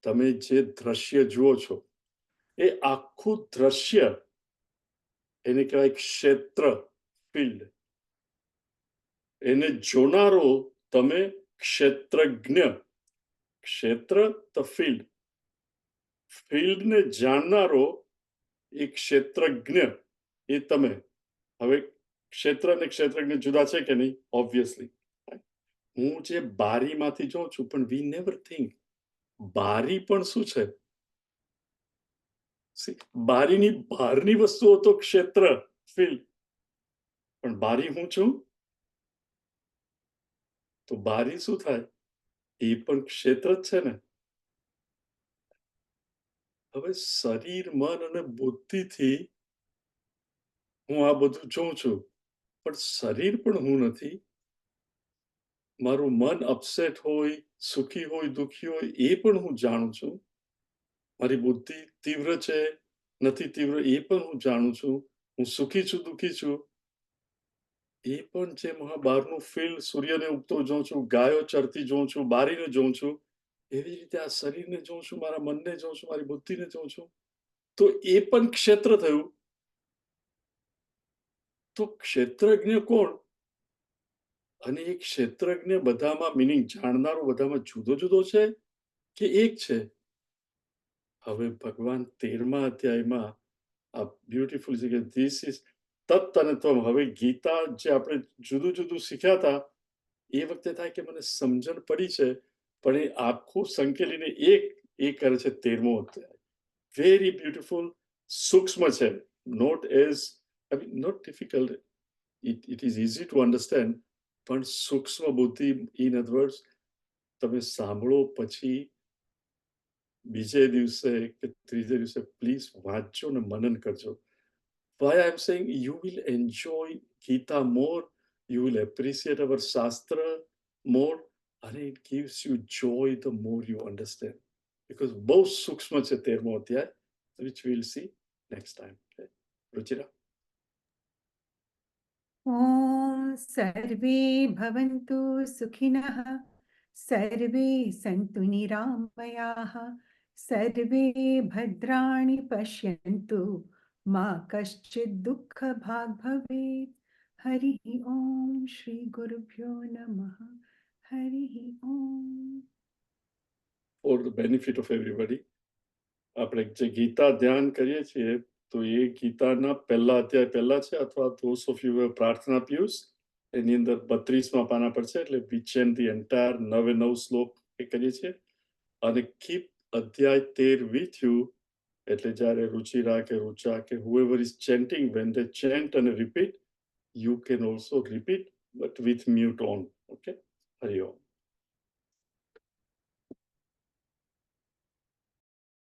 તમે જે દ્રશ્ય જુઓ છો એ આખું દ્રશ્ય એને કહેવાય ક્ષેત્ર, ફિલ્ડ. એને જોનારો તમે ક્ષેત્રજ્ઞ, ક્ષેત્ર ધ ફિલ્ડ. ફિલ્ડને જાણનારો એ ક્ષેત્રજ્ઞ એ તમે. હવે ક્ષેત્ર અને ક્ષેત્રજ્ઞ જુદા છે કે નહીં? ઓબ્વિયસલી. હું જે બારીમાંથી જોઉં છું પણ વી નેવર થિંક બારી પણ શું છે? બારીની બહારની વસ્તુઓ તો ક્ષેત્ર, ફિલ્ડ, પણ બારી હું છું તો બારી શું થાય? એ પણ ક્ષેત્ર જ છે ને. હવે શરીર, મન અને બુદ્ધિથી હું આ બધું જોઉં છું પણ શરીર પણ હું નથી. મારું મન અપસેટ હોય, સુખી હોય, દુઃખી હોય એ પણ હું જાણું છું. મારી બુદ્ધિ તીવ્ર છે, નથી તીવ્ર એ પણ હું જાણું છું. હું સુખી છું, દુઃખી છું એ પણ જે બહારનું ફિલ્ડ, સૂર્યને ઉગતો જોઉં છું, ગાયો ચરતી જોઉં છું, બારીને જોઉં છું, એવી રીતે આ શરીરને જોઉં છું, મારા મનને જોઉં છું, મારી બુદ્ધિને જોઉં છું. તો એ પણ ક્ષેત્ર થયું. તો ક્ષેત્રજ્ઞ કોણ? અને એ ક્ષેત્રજ્ઞ બધામાં, મિનિંગ જાણનારો બધામાં જુદો જુદો છે કે એક છે? હવે ભગવાન 13મા અધ્યાયમાં આ બ્યુટીફુલ છે કે ધીસ ઇઝ તત્ અને ત્વમ. હવે ગીતા જે આપણે જુદું જુદું શીખ્યા હતા એ વખતે થાય કે મને સમજણ પડી છે પણ એ આખું સંકેલીને એ કરે છે 13મો અધ્યાય. વેરી બ્યુટીફુલ, સૂક્ષ્મ છે, not as not difficult, it is easy to understand, પણ સૂક્ષ્મ બુદ્ધિ. ઇન અધર વર્ડ્સ, તમે સાંભળો પછી બીજે દિવસે કે ત્રીજે દિવસે પ્લીઝ વાંચજો ને મનન કરજો. Why I'm saying you will enjoy Gita more, you will appreciate our Shastra more, and it gives you joy the more you understand. Because both Sukshma છે 13મો અધ્યાય, which we'll see next time. Okay? Ruchira. ॐ सर्वे भवन्तु सुखिनः, सर्वे सन्तु निरामयाः, सर्वे भद्राणि पश्यन्तु, मा कश्चित् दुःखभाग् भवेत्. हरिः ॐ श्री गुरुभ्यो नमः. हरिः ॐ. For the benefit of everybody, આપણે જે ગીતા ધ્યાન કરીએ છીએ તો એ ગીતાના પહેલા અધ્યાય પહેલા છે, અથવા those of you who have પ્રાર્થના પિયુષ, એની અંદર 32મા પાના પર છે. એટલે we chant the entire 9 શ્લોક એ કરીએ છીએ. અને keep અધ્યાય 13 with you. એટલે જ્યારે રુચિરા કે રુચા કે whoever is chanting, when they chant and repeat, you can also repeat, but with mute on. Okay? Hari Om.